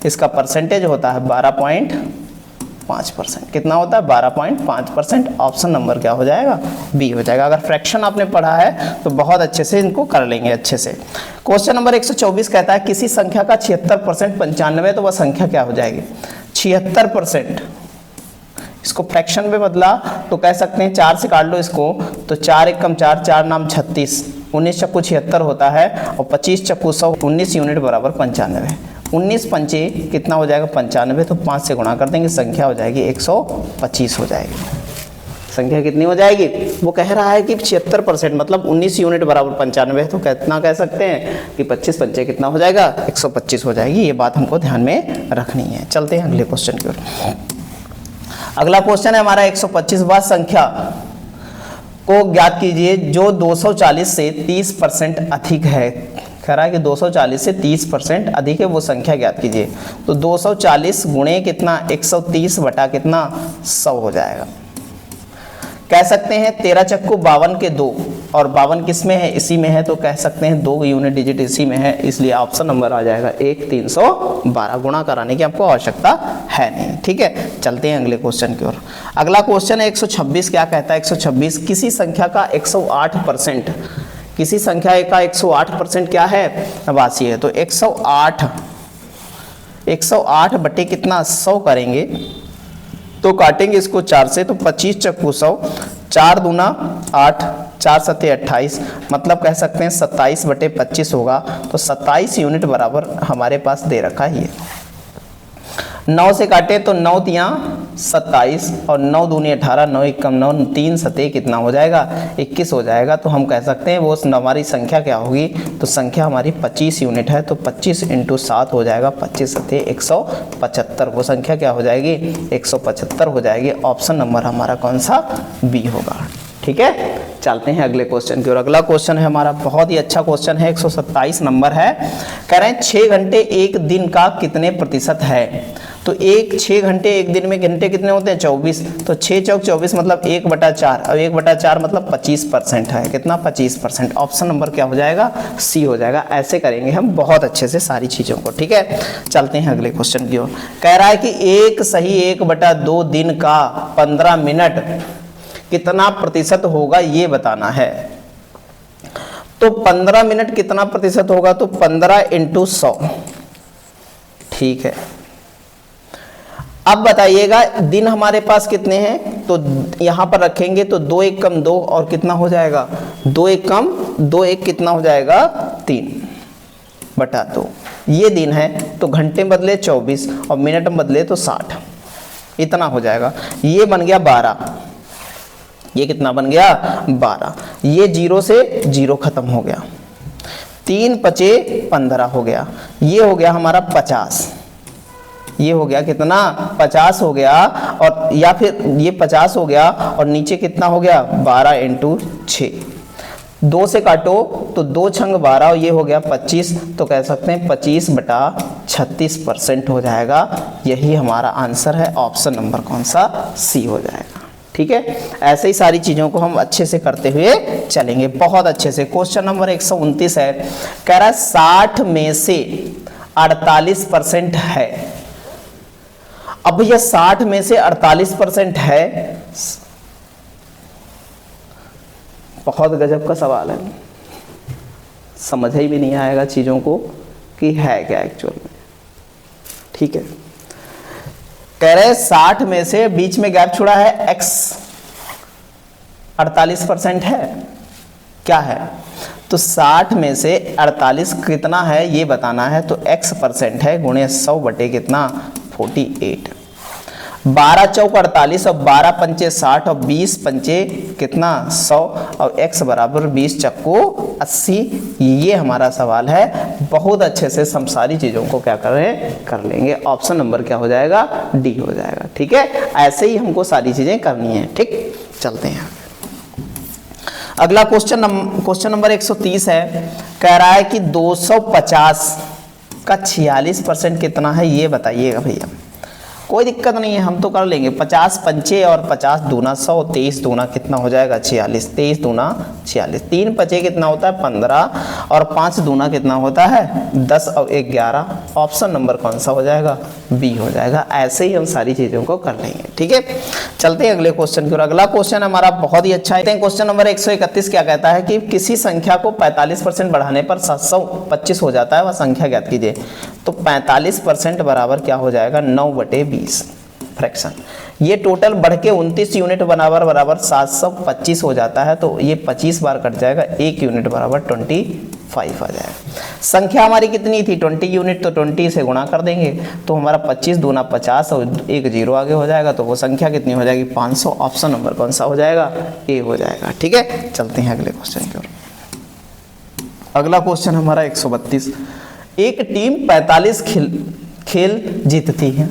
इसका परसेंटेज होता है 12.5%। कितना होता है 12.5%। ऑप्शन नंबर क्या हो जाएगा, बी हो जाएगा। अगर फ्रैक्शन आपने पढ़ा है तो बहुत अच्छे से इनको कर लेंगे अच्छे से। क्वेश्चन नंबर 124 कहता है किसी संख्या का 76% 95, तो वह संख्या क्या हो जाएगी 76%। इसको फ्रैक्शन में बदला तो कह सकते हैं 4 से काट लो इसको, तो 4 × 1 = 4, 4 नाम 36, 19 चक्कू 76 होता है और 25 चक्कू 100, 19 यूनिट बराबर 95। 19 पंचे कितना हो जाएगा 95, तो 5 से गुणा कर देंगे, संख्या हो जाएगी 125 हो जाएगी। संख्या कितनी हो जाएगी, वो कह रहा है कि 76% मतलब 19 यूनिट बराबर 95, तो कितना कह सकते हैं कि 25 पंचे कितना हो जाएगा 125 हो जाएगी। ये बात हमको ध्यान में रखनी है। चलते हैं अगले क्वेश्चन की ओर। अगला क्वेश्चन है हमारा 125, वह संख्या को ज्ञात कीजिए जो 240 से 30% अधिक है। कह रहा है कि 240 से 30% अधिक है, वो संख्या ज्ञात कीजिए। तो 240 गुणे कितना 130 बटा कितना 100 हो जाएगा। कह सकते हैं 13 चक्कू 52 के 2, और 52 किस में है, इसी में है, तो कह सकते हैं 2 यूनिट डिजिट इसी में है, इसलिए ऑप्शन नंबर आ जाएगा 1/312। गुणा कराने की आपको आवश्यकता है नहीं। ठीक है, चलते हैं अगले क्वेश्चन की ओर। अगला क्वेश्चन है 126। क्या कहता है 126, किसी संख्या का 108%, किसी संख्या का 108% क्या है, नवासी है। तो 108 बटे कितना 100 करेंगे, तो काटेंगे इसको 4 से, तो 25 चक्कू 100, 4 दूना 8, 4 सत्ते 28, मतलब कह सकते हैं 27 बटे 25 होगा। तो 27 यूनिट बराबर हमारे पास दे रखा है ये। 9 से काटे तो 9 तिया 27 और 9 दूनी 18, 9 एक कम 9, 3 सते कितना हो जाएगा 21 हो जाएगा। तो हम कह सकते हैं वो हमारी संख्या क्या होगी, तो संख्या हमारी 25 यूनिट है, तो 25 × 7 हो जाएगा 25 सते 175। वो संख्या क्या हो जाएगी 175 हो जाएगी। ऑप्शन नंबर हमारा कौन सा बी होगा। ठीक है, चलते हैं अगले क्वेश्चन की ओर। अगला क्वेश्चन है हमारा बहुत ही अच्छा क्वेश्चन है, 127 नंबर है। कह रहे हैं 6 घंटे एक दिन का कितने प्रतिशत है। तो 6 घंटे एक दिन में घंटे कितने होते हैं 24, तो 6 चौक 24 मतलब 1/4 और 1/4 मतलब 25% है। कितना 25%। ऑप्शन नंबर क्या हो जाएगा सी हो जाएगा। ऐसे करेंगे हम बहुत अच्छे से सारी चीज़ों को। ठीक है, चलते हैं अगले क्वेश्चन की ओर। कह रहा है कि 1 सही 1/2 दिन का 15 मिनट कितना प्रतिशत होगा ये बताना है। तो 15 मिनट कितना प्रतिशत होगा, तो 15 × 100। ठीक है, अब बताइएगा दिन हमारे पास कितने हैं, तो यहां पर रखेंगे तो 2 1 कम 2 और कितना हो जाएगा 2 1 कम 2 1 कितना हो जाएगा 3/2। ये दिन है, तो घंटे बदले 24 और मिनट बदले तो 60, इतना हो जाएगा। ये बन गया 12, ये कितना बन गया 12। ये 0 से 0 खत्म हो गया, 3 × 5 = 15 हो गया। ये हो गया हमारा 50, ये हो गया कितना 50 हो गया, और या फिर ये 50 हो गया और नीचे कितना हो गया 12 × 6। 2 से काटो तो 2 छंग 12 और ये हो गया 25, तो कह सकते हैं 25/36% हो जाएगा। यही हमारा आंसर है। ऑप्शन नंबर कौन सा सी हो जाएगा। ठीक है, ऐसे ही सारी चीज़ों को हम अच्छे से करते हुए चलेंगे बहुत अच्छे से। क्वेश्चन नंबर 129 है। कह रहा है 60 में से 48% है। अब भैया 60 में से 48% है, बहुत गजब का सवाल है, समझ ही भी नहीं आएगा चीज़ों को कि है क्या एक्चुअल में। ठीक है, कह रहे 60 में से बीच में गैप छोड़ा है x 48% है, क्या है, तो 60 में से 48 कितना है ये बताना है। तो x% है गुणे 100 बटे कितना 48। 12 चौक 48 और 12 पंचे 60 और 20 पंचे कितना 100 और x बराबर 20 चक्को 80। ये हमारा सवाल है। बहुत अच्छे से हम सारी चीज़ों को क्या कर रहे हैं कर लेंगे। ऑप्शन नंबर क्या हो जाएगा डी हो जाएगा। ठीक है, ऐसे ही हमको सारी चीज़ें करनी है। ठीक, चलते हैं अगला क्वेश्चन नंबर 130 है। कह रहा है कि 250 का 46% कितना है ये बताइएगा भैया। कोई दिक्कत नहीं है, हम तो कर लेंगे। 50 पंचे और 50 दूना 100, 23 दूना कितना हो जाएगा 46, 23 दूना 46, 3 पचे कितना होता है 15 और 5 दूना कितना होता है 10 और 1 11। ऑप्शन नंबर कौन सा हो जाएगा बी हो जाएगा। ऐसे ही हम सारी चीज़ों को कर लेंगे। ठीक है, चलते हैं अगले क्वेश्चन की ओर। अगला क्वेश्चन हमारा बहुत ही अच्छा है। क्वेश्चन नंबर 131 क्या कहता है कि किसी संख्या को 45% बढ़ाने पर 725 हो जाता है, वह संख्या ज्ञात कीजिए। तो 45% बराबर क्या हो जाएगा 9/20 फ्रैक्शन। ये टोटल बढ़ के 29 यूनिट बराबर 725 हो जाता है। तो ये 25 बार कट जाएगा, 1 यूनिट बराबर 25 आ जाएगा। संख्या हमारी कितनी थी 20 यूनिट, तो 20 से गुणा कर देंगे तो हमारा 25 दूना 50 और 1 0 आगे हो जाएगा। तो वो संख्या कितनी हो जाएगी 500। ऑप्शन नंबर कौन सा हो जाएगा ए हो जाएगा। ठीक है, चलते हैं अगले क्वेश्चन की ओर। अगला क्वेश्चन हमारा 132। एक टीम 45 खेल जीतती है।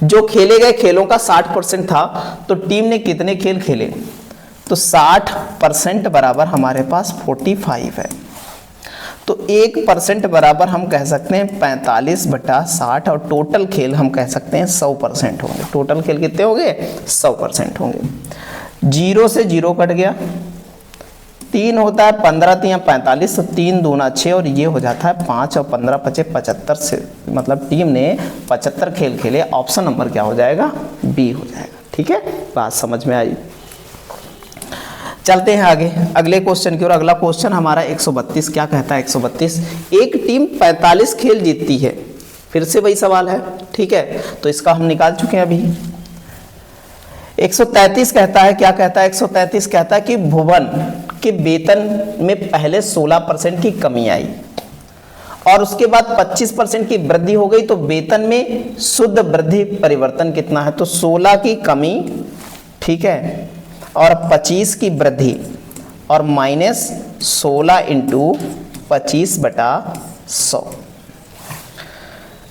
जो खेले गए खेलों का 60% था, तो टीम ने कितने खेल खेले। तो 60% बराबर हमारे पास 45 है। तो 1% बराबर हम कह सकते हैं 45/60 और टोटल खेल हम कह सकते हैं 100% होंगे। टोटल खेल कितने होंगे 100% होंगे। 0 से 0 कट गया, 3 होता है 15 3 45, तो 3 दूना 6 और ये हो जाता है 5 और 15 5 75 से मतलब टीम ने 75 खेल खेले। ऑप्शन नंबर क्या हो जाएगा बी हो जाएगा। ठीक है, बात समझ में आई। चलते हैं आगे अगले क्वेश्चन की ओर। अगला क्वेश्चन हमारा 132 क्या कहता है 132। एक टीम 45 खेल जीतती है। फिर से वही सवाल है। ठीक है, तो इसका हम निकाल चुके हैं अभी। 133 कहता है, क्या कहता है 133 कहता है कि भुवन के वेतन में पहले 16% की कमी आई और उसके बाद 25% की वृद्धि हो गई, तो वेतन में शुद्ध वृद्धि परिवर्तन कितना है, तो 16 की कमी, ठीक है, और 25 की वृद्धि, और माइनस 16 इंटू 25/100।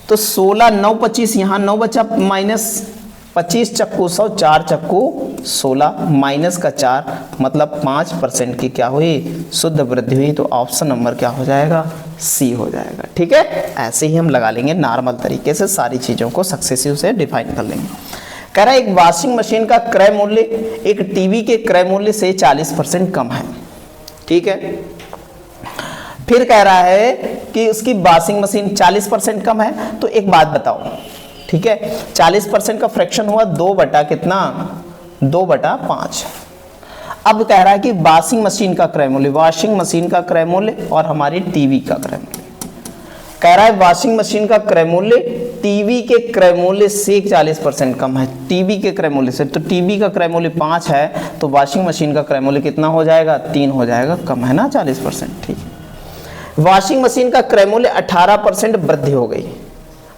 तो 16 9 25, यहाँ 9 बचा, माइनस 25 चक्कू 100, 4 चक्कू 16, माइनस का 4, मतलब 5% की क्या हुई, शुद्ध वृद्धि हुई। तो ऑप्शन नंबर क्या हो जाएगा, सी हो जाएगा। ठीक है, ऐसे ही हम लगा लेंगे नॉर्मल तरीके से, सारी चीज़ों को सक्सेसिव से डिफाइन कर लेंगे। कह रहा है एक वॉशिंग मशीन का क्रय मूल्य एक टीवी के क्रय मूल्य से 40% कम है। ठीक है, फिर कह रहा है कि उसकी वॉशिंग मशीन 40% कम है। तो एक बात बताओ, ठीक है, 40% का फ्रैक्शन हुआ 2 बटा कितना, 2/5। अब कह रहा है कि वॉशिंग मशीन का क्रय मूल्य, वॉशिंग मशीन का क्रय मूल्य और हमारी टीवी का क्रय मूल्य। कह रहा है वॉशिंग मशीन का क्रय मूल्य टीवी के क्रय मूल्य से 40% कम है, टीवी के क्रय मूल्य से। तो टीवी का क्रय मूल्य 5 है, तो वॉशिंग मशीन का क्रय मूल्य कितना हो जाएगा, 3 हो जाएगा, कम है ना 40%। ठीक है, वॉशिंग मशीन का क्रय मूल्य 18% वृद्धि हो गई।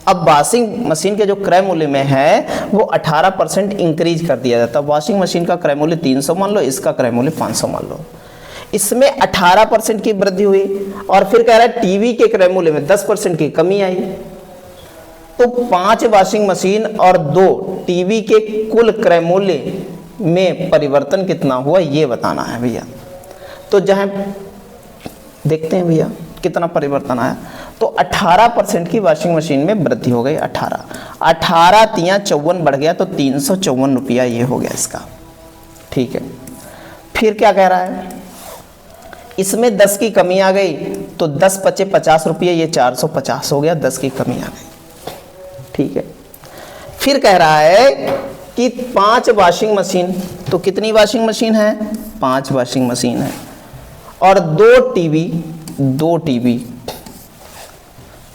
अब वॉशिंग मशीन के जो क्रय मूल्य में है वो 18% इंक्रीज कर दिया जाता है। वॉशिंग मशीन का क्रय मूल्य 300 मान लो, इसका क्रय मूल्य 500 मान लो, इसमें 18% की वृद्धि हुई। और फिर कह रहा है टीवी के क्रय मूल्य में 10% की कमी आई। तो 5 वॉशिंग मशीन और 2 टीवी के कुल क्रय मूल्य में परिवर्तन कितना हुआ ये बताना है भैया। तो जहां देखते हैं भैया कितना परिवर्तन आया, तो 18% की वॉशिंग मशीन में वृद्धि हो गई। 18 तिया 54 बढ़ गया, तो 354 रुपया ये हो गया इसका। ठीक है, फिर क्या कह रहा है, इसमें 10 की कमी आ गई, तो 10 बचे 50 रुपये, ये 450 हो गया, 10 की कमी आ गई। ठीक है, फिर कह रहा है कि 5 वॉशिंग मशीन, तो कितनी वॉशिंग मशीन है, 5 वॉशिंग मशीन है, और 2 टीवी,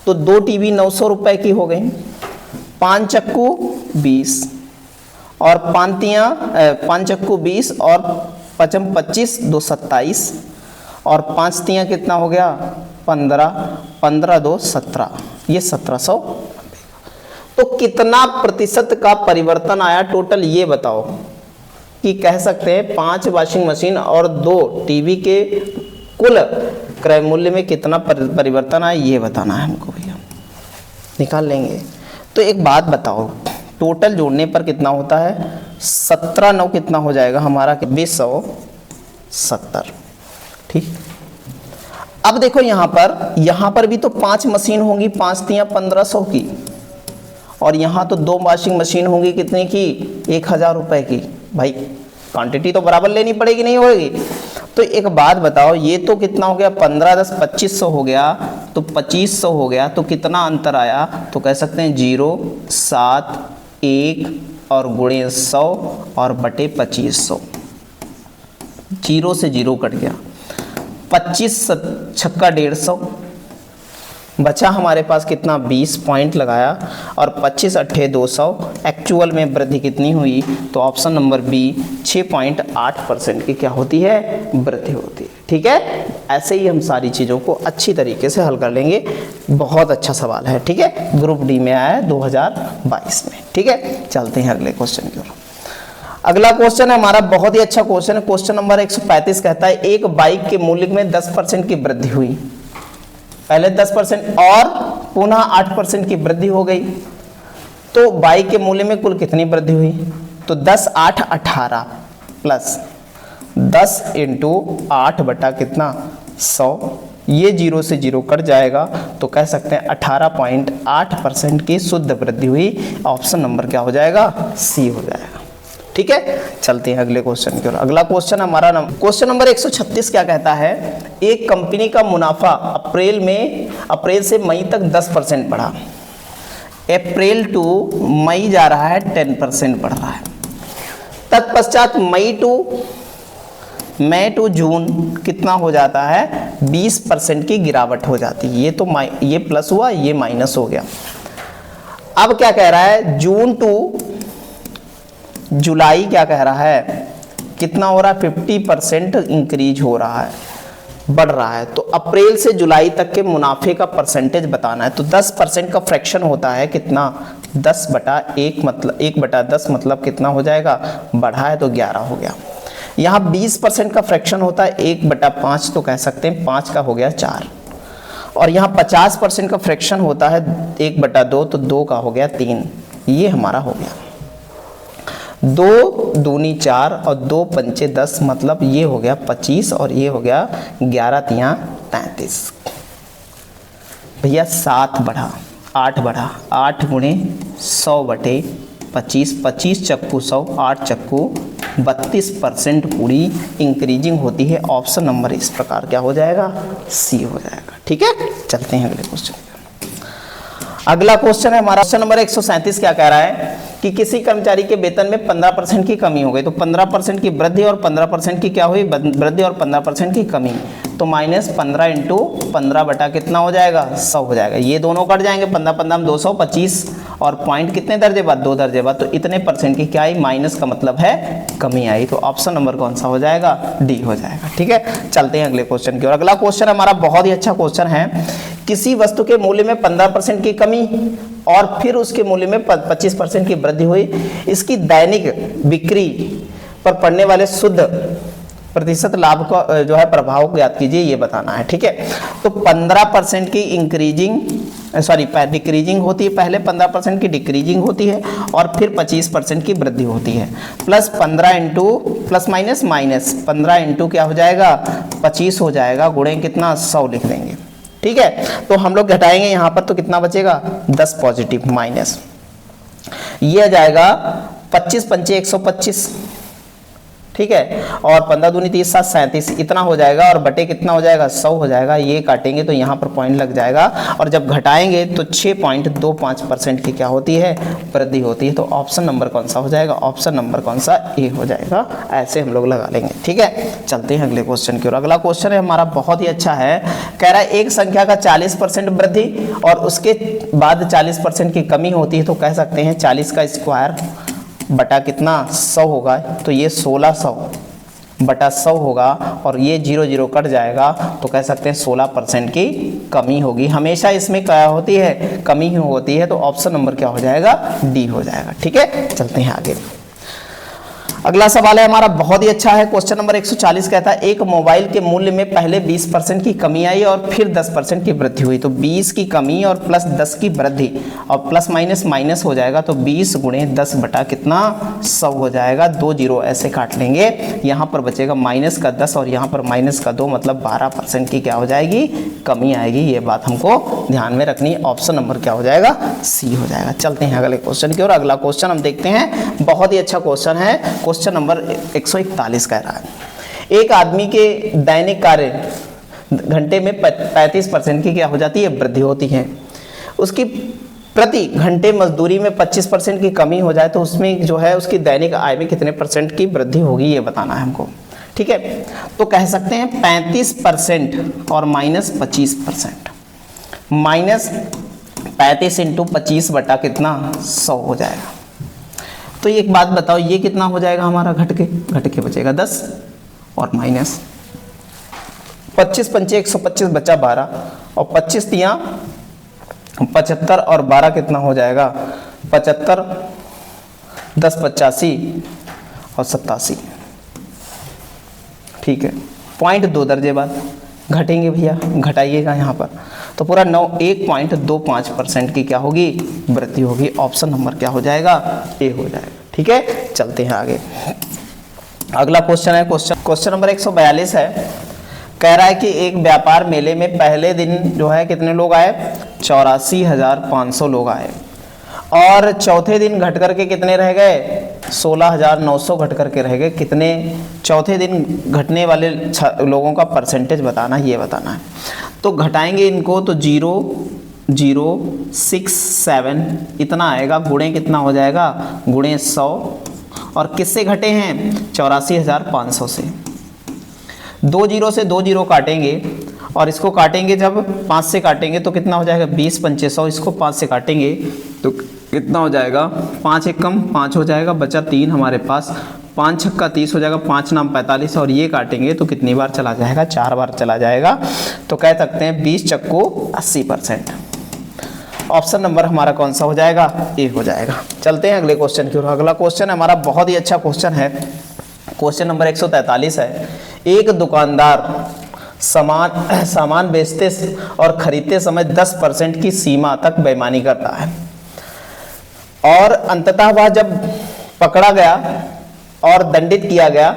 तो 2 टीवी 900 रुपए की हो गई। 5 चक्कू 20 और 5 चक्कू 20 और 5 25, 2 27 और 5 तिया कितना हो गया, 15, 15 2 17, ये 1700। तो कितना प्रतिशत का परिवर्तन आया टोटल ये बताओ। कि कह सकते हैं 5 वॉशिंग मशीन और 2 टीवी के कुल क्रय मूल्य में कितना परिवर्तन आया ये बताना है हमको भैया, निकाल लेंगे। तो एक बात बताओ, टोटल जोड़ने पर कितना होता है, 17 9 कितना हो जाएगा हमारा, 270। ठीक, अब देखो यहाँ पर भी तो 5 मशीन होंगी, 5 तिया 1500 की, और यहाँ तो 2 वॉशिंग मशीन होंगी कितने की, 1000 रुपए की। भाई क्वांटिटी तो बराबर लेनी पड़ेगी, नहीं होगी। तो एक बात बताओ, ये तो कितना हो गया, 15 10 2500 हो गया, तो 2500 हो गया, तो कितना अंतर आया, तो कह सकते हैं 0 7 1 और गुणे 100 और बटे 2500, 0 से 0 कट गया, 25 छक्का 150, बचा हमारे पास कितना, 20 पॉइंट लगाया, और 25 अट्ठे 200, एक्चुअल में वृद्धि कितनी हुई, तो ऑप्शन नंबर बी 6.8% की क्या होती है, वृद्धि होती है। ठीक है, ऐसे ही हम सारी चीज़ों को अच्छी तरीके से हल कर लेंगे। बहुत अच्छा सवाल है, ठीक है, ग्रुप डी में आया है 2022 में। ठीक है, चलते हैं अगले क्वेश्चन की ओर। अगला क्वेश्चन है हमारा, बहुत ही अच्छा क्वेश्चन है, क्वेश्चन नंबर 135 कहता है एक बाइक के मूल्य में 10% की वृद्धि हुई, पहले 10% और पुनः 8% की वृद्धि हो गई, तो बाइक के मूल्य में कुल कितनी वृद्धि हुई, तो 10 8 18 प्लस 10 इंटू 8 बटा कितना 100, ये 0 से 0 कट जाएगा, तो कह सकते हैं 18.8% की शुद्ध वृद्धि हुई। ऑप्शन नंबर क्या हो जाएगा, सी हो जाएगा। ठीक है, चलते हैं अगले क्वेश्चन की ओर। अगला क्वेश्चन हमारा क्वेश्चन नंबर 136 क्या कहता है, एक कंपनी का मुनाफा अप्रैल से मई तक 10% बढ़ा, अप्रैल टू मई जा रहा है 10% बढ़ रहा है, तत्पश्चात मई टू जून कितना हो जाता है, 20% की गिरावट हो जाती है। ये तो ये प्लस हुआ, ये माइनस हो गया। अब क्या कह रहा है, जून टू जुलाई क्या कह रहा है, कितना हो रहा है, 50% इंक्रीज हो रहा है। बढ़ रहा है। तो अप्रैल से जुलाई तक के मुनाफे का परसेंटेज बताना है। तो 10% का फ्रैक्शन होता है कितना, 10/1 मतलब 1/10 मतलब कितना हो जाएगा, बढ़ा है तो 11 हो गया। यहाँ 20% का फ्रैक्शन होता है 1/5, तो कह सकते हैं 5 का हो गया 4। और यहाँ 50% का फ्रैक्शन होता है 1/2, तो 2 का हो गया 3। ये हमारा हो गया 2 दूनी 4 और 2 पंचे 10 मतलब ये हो गया 25 और ये हो गया 11 तियां 33। भैया 7 बढ़ा 8 बढ़ा, 8 गुणे 100/25, 25 चक्कू 100, 8 चक्कू 32% पूरी इंक्रीजिंग होती है। ऑप्शन नंबर इस प्रकार क्या हो जाएगा, सी हो जाएगा। ठीक है, चलते हैं अगले क्वेश्चन। अगला क्वेश्चन है हमारा क्वेश्चन नंबर 137। क्या कह रहा है कि किसी कर्मचारी के वेतन में 15% की कमी हो गई। तो 15% की वृद्धि और 15% की क्या हुई, वृद्धि और 15% की कमी। तो -15 इंटू 15 बटा कितना हो जाएगा, 100 हो जाएगा। ये दोनों कट जाएंगे, 15 में 225 और पॉइंट कितने दर्जे बाद, 2 दर्जे बाद। तो इतने परसेंट की क्या आई, माइनस का मतलब है कमी आई। तो ऑप्शन नंबर कौन सा हो जाएगा, डी हो जाएगा। ठीक है, चलते हैं अगले क्वेश्चन की ओर। अगला क्वेश्चन हमारा बहुत ही अच्छा क्वेश्चन है। किसी वस्तु के मूल्य में 15% की कमी और फिर उसके मूल्य में 25% की वृद्धि हुई, इसकी दैनिक बिक्री पर पड़ने वाले शुद्ध प्रतिशत लाभ का जो है प्रभाव को ज्ञात कीजिए, ये बताना है। ठीक है, तो 15% की डिक्रीजिंग होती है, पहले 15% की डिक्रीजिंग होती है और फिर 25% की वृद्धि होती है। Plus 15 into plus minus minus 15 into क्या हो जाएगा, 25 हो जाएगा, गुणे कितना 100 लिख देंगे। ठीक है, तो हम लोग घटाएंगे यहाँ पर तो कितना बचेगा, 10 पॉजिटिव माइनस ये आ जाएगा 25 पंचे 125। ठीक है, और 15 दूनी 30 7 37 इतना हो जाएगा और बटे कितना हो जाएगा, 100 हो जाएगा। ये काटेंगे तो यहाँ पर पॉइंट लग जाएगा और जब घटाएंगे तो 6.25% की क्या होती है, वृद्धि होती है। तो ऑप्शन नंबर कौन सा हो जाएगा, ऑप्शन नंबर कौन सा, ए हो जाएगा। ऐसे हम लोग लगा लेंगे। ठीक है, चलते हैं अगले क्वेश्चन की ओर। अगला क्वेश्चन है हमारा बहुत ही अच्छा है। कह रहा है एक संख्या का 40% वृद्धि और उसके बाद 40% की कमी होती है। तो कह सकते हैं 40 का स्क्वायर बटा कितना 100 होगा, तो ये 1600 बटा 100 होगा और ये 0 0 कट जाएगा। तो कह सकते हैं 16% की कमी होगी। हमेशा इसमें क्या होती है, कमी ही होती है। तो ऑप्शन नंबर क्या हो जाएगा, डी हो जाएगा। ठीक है, चलते हैं आगे। अगला सवाल है हमारा बहुत ही अच्छा है। क्वेश्चन नंबर 140 कहता है एक मोबाइल के मूल्य में पहले 20% की कमी आई और फिर 10% की वृद्धि हुई। तो 20 की कमी और प्लस 10 की वृद्धि और प्लस माइनस माइनस हो जाएगा। तो 20 गुणे 10 बटा कितना 100 हो जाएगा। 2 0 ऐसे काट लेंगे, यहाँ पर बचेगा माइनस का 10 और यहाँ पर माइनस का 2 मतलब 12% की क्या हो जाएगी, कमी आएगी। ये बात हमको ध्यान में रखनी है। ऑप्शन नंबर क्या हो जाएगा, सी हो जाएगा। चलते हैं अगले क्वेश्चन की ओर। अगला क्वेश्चन हम देखते हैं, बहुत ही अच्छा क्वेश्चन है। क्वेश्चन नंबर 141 कह रहा है एक आदमी के दैनिक कार्य घंटे में 35% की क्या हो जाती है, वृद्धि होती है। उसकी प्रति घंटे मजदूरी में 25% की कमी हो जाए तो उसमें जो है उसकी दैनिक आय में कितने परसेंट की वृद्धि होगी, ये बताना है हमको। ठीक है, तो कह सकते हैं 35% और माइनस 25%, माइनस 35 इंटू 25 बटा कितना 100 हो जाएगा। तो एक बात बताओ, ये कितना हो जाएगा हमारा, घट के बचेगा 10 और माइनस 25 पंचे 125 बचा 12 और 25 तियां 75 और 12 कितना हो जाएगा 75, 10 85 और 87। ठीक है, पॉइंट 2 दर्जे बाद घटेंगे भैया, घटाइएगा यहाँ पर। तो पूरा 1.25% की क्या होगी, वृद्धि होगी। ऑप्शन नंबर क्या हो जाएगा, ए हो जाएगा। ठीक है, चलते हैं आगे। अगला क्वेश्चन है क्वेश्चन नंबर 142 है। कह रहा है कि एक व्यापार मेले में पहले दिन जो है कितने लोग आए, 84,500 लोग आए और चौथे दिन घट करके कितने रह गए, 16,900 घट करके रह गए। कितने चौथे दिन घटने वाले लोगों का परसेंटेज बताना, ये बताना है। तो घटाएंगे इनको तो 0.067 इतना आएगा, गुणे कितना हो जाएगा, गुणे 100 और किससे घटे हैं, 84,500 से। 2 0 से 2 0 काटेंगे और इसको काटेंगे जब 5 से काटेंगे तो कितना हो जाएगा, 20 पंचे 100। इसको 5 से काटेंगे तो कितना हो जाएगा, 5 एक कम 5 हो जाएगा, बचा 3 हमारे पास। 5 छक्का 30 हो जाएगा, 5 नाम 45 और ये काटेंगे तो कितनी बार चला जाएगा, 4 बार चला जाएगा। तो कह सकते हैं 20 चक्कू 80%। ऑप्शन नंबर हमारा कौन सा हो जाएगा, ए हो जाएगा। चलते हैं अगले क्वेश्चन की ओर। अगला क्वेश्चन हमारा बहुत ही अच्छा क्वेश्चन है, क्वेश्चन नंबर 143 है। एक दुकानदार सामान बेचते और खरीदते समय 10% की सीमा तक बेईमानी करता है और अंततः वह जब पकड़ा गया और दंडित किया गया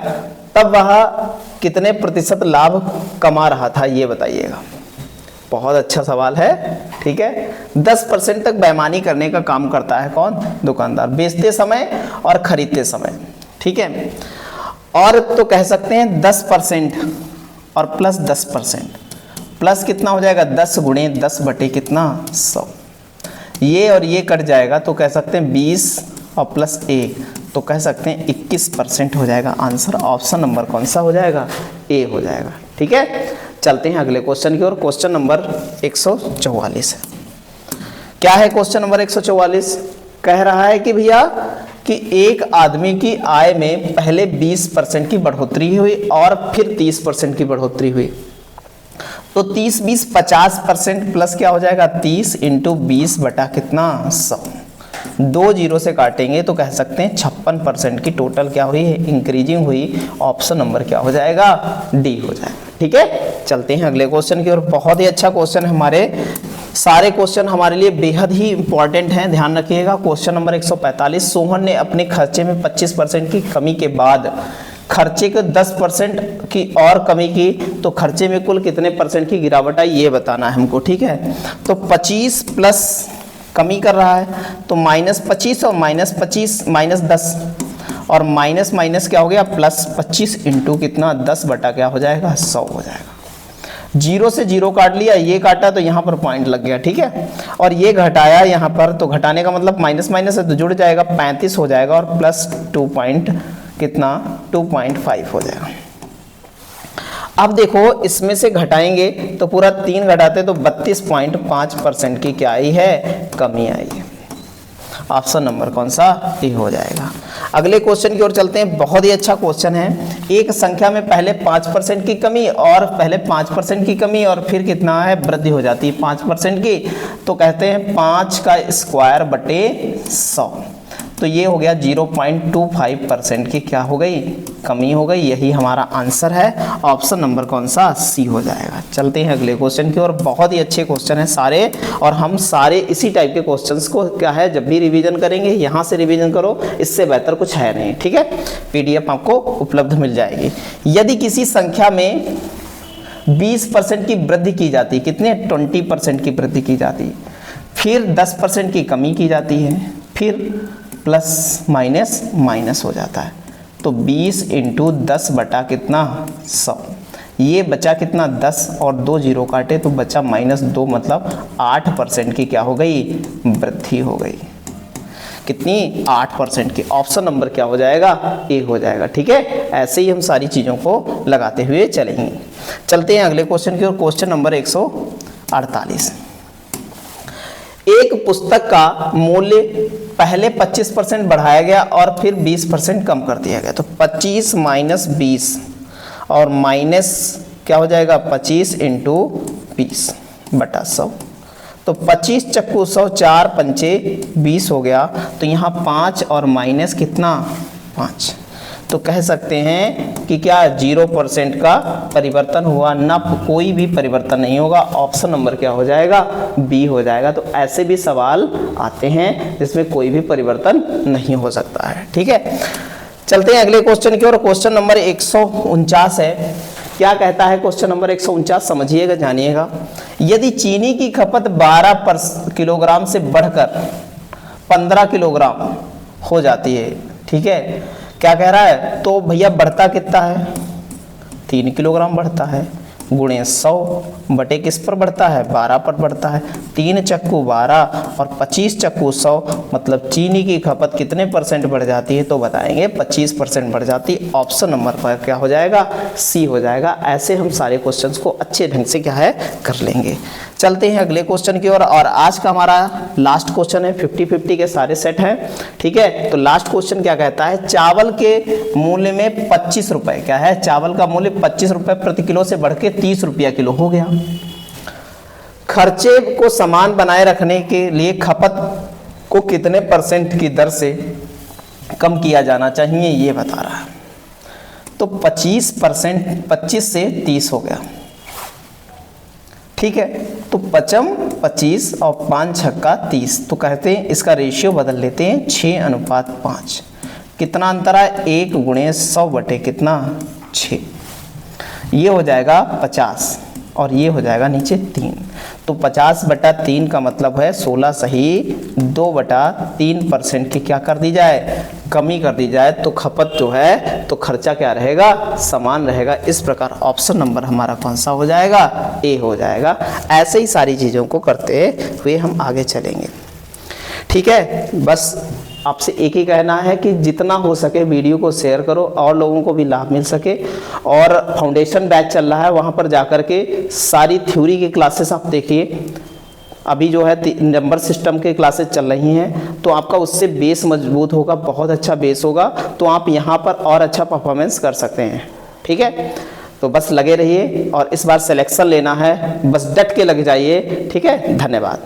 तब वह कितने प्रतिशत लाभ कमा रहा था, ये बताइएगा। बहुत अच्छा सवाल है, ठीक है। 10% तक बेईमानी करने का काम करता है कौन, दुकानदार, बेचते समय और खरीदते समय, ठीक है। और तो कह सकते हैं 10% और प्लस 10%, प्लस कितना हो जाएगा 10 गुणे 10 बटे कितना 100, ये और ये कट जाएगा तो कह सकते हैं 20 और प्लस 1 तो कह सकते हैं 21% हो जाएगा। आंसर ऑप्शन नंबर कौन सा हो जाएगा, ए हो जाएगा, ठीक है। चलते हैं अगले क्वेश्चन की ओर। क्वेश्चन नंबर 144 है। क्या है क्वेश्चन नंबर 144? कह रहा है कि भैया कि एक आदमी की आय में पहले 20% की बढ़ोतरी हुई और फिर 30% की बढ़ोतरी हुई, तो 30 20 50% प्लस क्या हो जाएगा 30 इंटू 20 बटा कितना 100। 2 जीरो से काटेंगे तो कह सकते हैं 56% की टोटल क्या हुई है, इंक्रीजिंग हुई। ऑप्शन नंबर क्या हो जाएगा, डी हो जाएगा, ठीक है। चलते हैं अगले क्वेश्चन की ओर। बहुत ही अच्छा क्वेश्चन है, हमारे सारे क्वेश्चन हमारे लिए बेहद ही इंपॉर्टेंट हैं, ध्यान रखिएगा। क्वेश्चन नंबर 145, सोहन ने अपने खर्चे में 25% की कमी के बाद खर्चे को 10% की और कमी की, तो खर्चे में कुल कितने परसेंट की गिरावट आई, ये बताना है हमको, ठीक है। तो 25 प्लस कमी कर रहा है तो -25 और -25 -10 और माइनस माइनस क्या हो गया प्लस 25 इंटू कितना 10 बटा क्या हो जाएगा 100 हो जाएगा। जीरो से जीरो काट लिया, ये काटा तो यहाँ पर पॉइंट लग गया, ठीक है। और ये घटाया यहाँ पर, तो घटाने का मतलब माइनस माइनस है तो जुड़ जाएगा, 35 हो जाएगा और प्लस 2.5 हो जाएगा। अब देखो इसमें से घटाएंगे तो पूरा 3 घटाते तो 32.5% की क्या आई है, कमी आई है। ऑप्शन नंबर कौन सा, ए हो जाएगा। अगले क्वेश्चन की ओर चलते हैं, बहुत ही अच्छा क्वेश्चन है। एक संख्या में पहले 5% की कमी और पहले 5% की कमी और फिर कितना है वृद्धि हो जाती है 5% की, तो कहते हैं 5 का स्क्वायर बटे 100, तो ये हो गया 0.25% की क्या हो गई, कमी हो गई। यही हमारा आंसर है। ऑप्शन नंबर कौन सा, सी हो जाएगा। चलते हैं अगले क्वेश्चन की ओर। बहुत ही अच्छे क्वेश्चन हैं सारे, और हम सारे इसी टाइप के क्वेश्चंस को क्या है जब भी रिवीजन करेंगे यहाँ से रिवीजन करो, इससे बेहतर कुछ है नहीं, ठीक है। पीडीएफ आपको उपलब्ध मिल जाएगी। यदि किसी संख्या में 20% की वृद्धि की जाती, कितने 20% की वृद्धि की जाती, फिर 10% की कमी की जाती है, फिर प्लस माइनस माइनस हो जाता है, तो 20 इंटू 10 बटा कितना 100, ये बचा कितना 10 और 2 जीरो काटे तो बचा -2, मतलब 8% की क्या हो गई, वृद्धि हो गई। कितनी, 8% की। ऑप्शन नंबर क्या हो जाएगा, ए हो जाएगा, ठीक है। ऐसे ही हम सारी चीज़ों को लगाते हुए चलेंगे। चलते हैं अगले क्वेश्चन की ओर। Question number 148। एक पुस्तक का मूल्य पहले 25% बढ़ाया गया और फिर 20% कम कर दिया गया, तो 25 माइनस 20 और माइनस क्या हो जाएगा 25 इंटू 20 बटा 100, तो 25 चक्कू 100, 4 पंचे 20 हो गया, तो यहाँ 5 और माइनस कितना 5, तो कह सकते हैं कि क्या 0% का परिवर्तन हुआ, ना कोई भी परिवर्तन नहीं होगा। ऑप्शन नंबर क्या हो जाएगा, बी हो जाएगा। तो ऐसे भी सवाल आते हैं जिसमें कोई भी परिवर्तन नहीं हो सकता है, ठीक है। चलते हैं अगले क्वेश्चन की ओर। क्वेश्चन नंबर 149 है। क्या कहता है क्वेश्चन नंबर 149, समझिएगा, जानिएगा। यदि चीनी की खपत 12 किलोग्राम से बढ़कर 15 किलोग्राम हो जाती है, ठीक है, क्या कह रहा है, तो भैया बढ़ता कितना है, 3 किलोग्राम बढ़ता है, गुणे 100 बटे किस पर बढ़ता है, 12 पर बढ़ता है। 3 चक्कू 12 और 25 चक्कू 100, मतलब चीनी की खपत कितने % बढ़ जाती है, तो बताएंगे 25% बढ़ जाती है। ऑप्शन नंबर पर क्या हो जाएगा, सी हो जाएगा। ऐसे हम सारे क्वेश्चंस को अच्छे ढंग से क्या है कर लेंगे। चलते हैं अगले क्वेश्चन की ओर और आज का हमारा लास्ट क्वेश्चन है। 50-50 के सारे सेट हैं, ठीक है। तो लास्ट क्वेश्चन क्या कहता है, चावल के मूल्य में 25 रुपए, क्या है, चावल का मूल्य 25 रुपए प्रति किलो से बढ़ के 30 रुपया किलो हो गया। खर्चे को समान बनाए रखने के लिए खपत को कितने % की दर से कम किया जाना चाहिए, ये बता रहा है। तो 25%, 25 से 30 हो गया, ठीक है। तो 25 और 5 छक्का 30, तो कहते हैं इसका रेशियो बदल लेते हैं 6:5। कितना अंतर है, 1 × 100 बटे कितना 6, ये हो जाएगा 50 और ये हो जाएगा नीचे 3। तो 50/3 का मतलब है 16 सही 2/3% की क्या कर दी जाए, कमी कर दी जाए। तो खपत जो है तो खर्चा क्या रहेगा, समान रहेगा। इस प्रकार ऑप्शन नंबर हमारा कौन सा हो जाएगा, ए हो जाएगा। ऐसे ही सारी चीज़ों को करते हुए हम आगे चलेंगे, ठीक है। बस आपसे एक ही कहना है कि जितना हो सके वीडियो को शेयर करो और लोगों को भी लाभ मिल सके। और फाउंडेशन बैच चल रहा है, वहाँ पर जाकर के सारी थ्योरी की क्लासेस आप देखिए। अभी जो है नंबर सिस्टम के क्लासेस चल रही हैं, तो आपका उससे बेस मजबूत होगा, बहुत अच्छा बेस होगा। तो आप यहाँ पर और अच्छा परफॉर्मेंस कर सकते हैं, ठीक है। तो बस लगे रहिए और इस बार सिलेक्शन लेना है, बस डट के लग जाइए, ठीक है। धन्यवाद।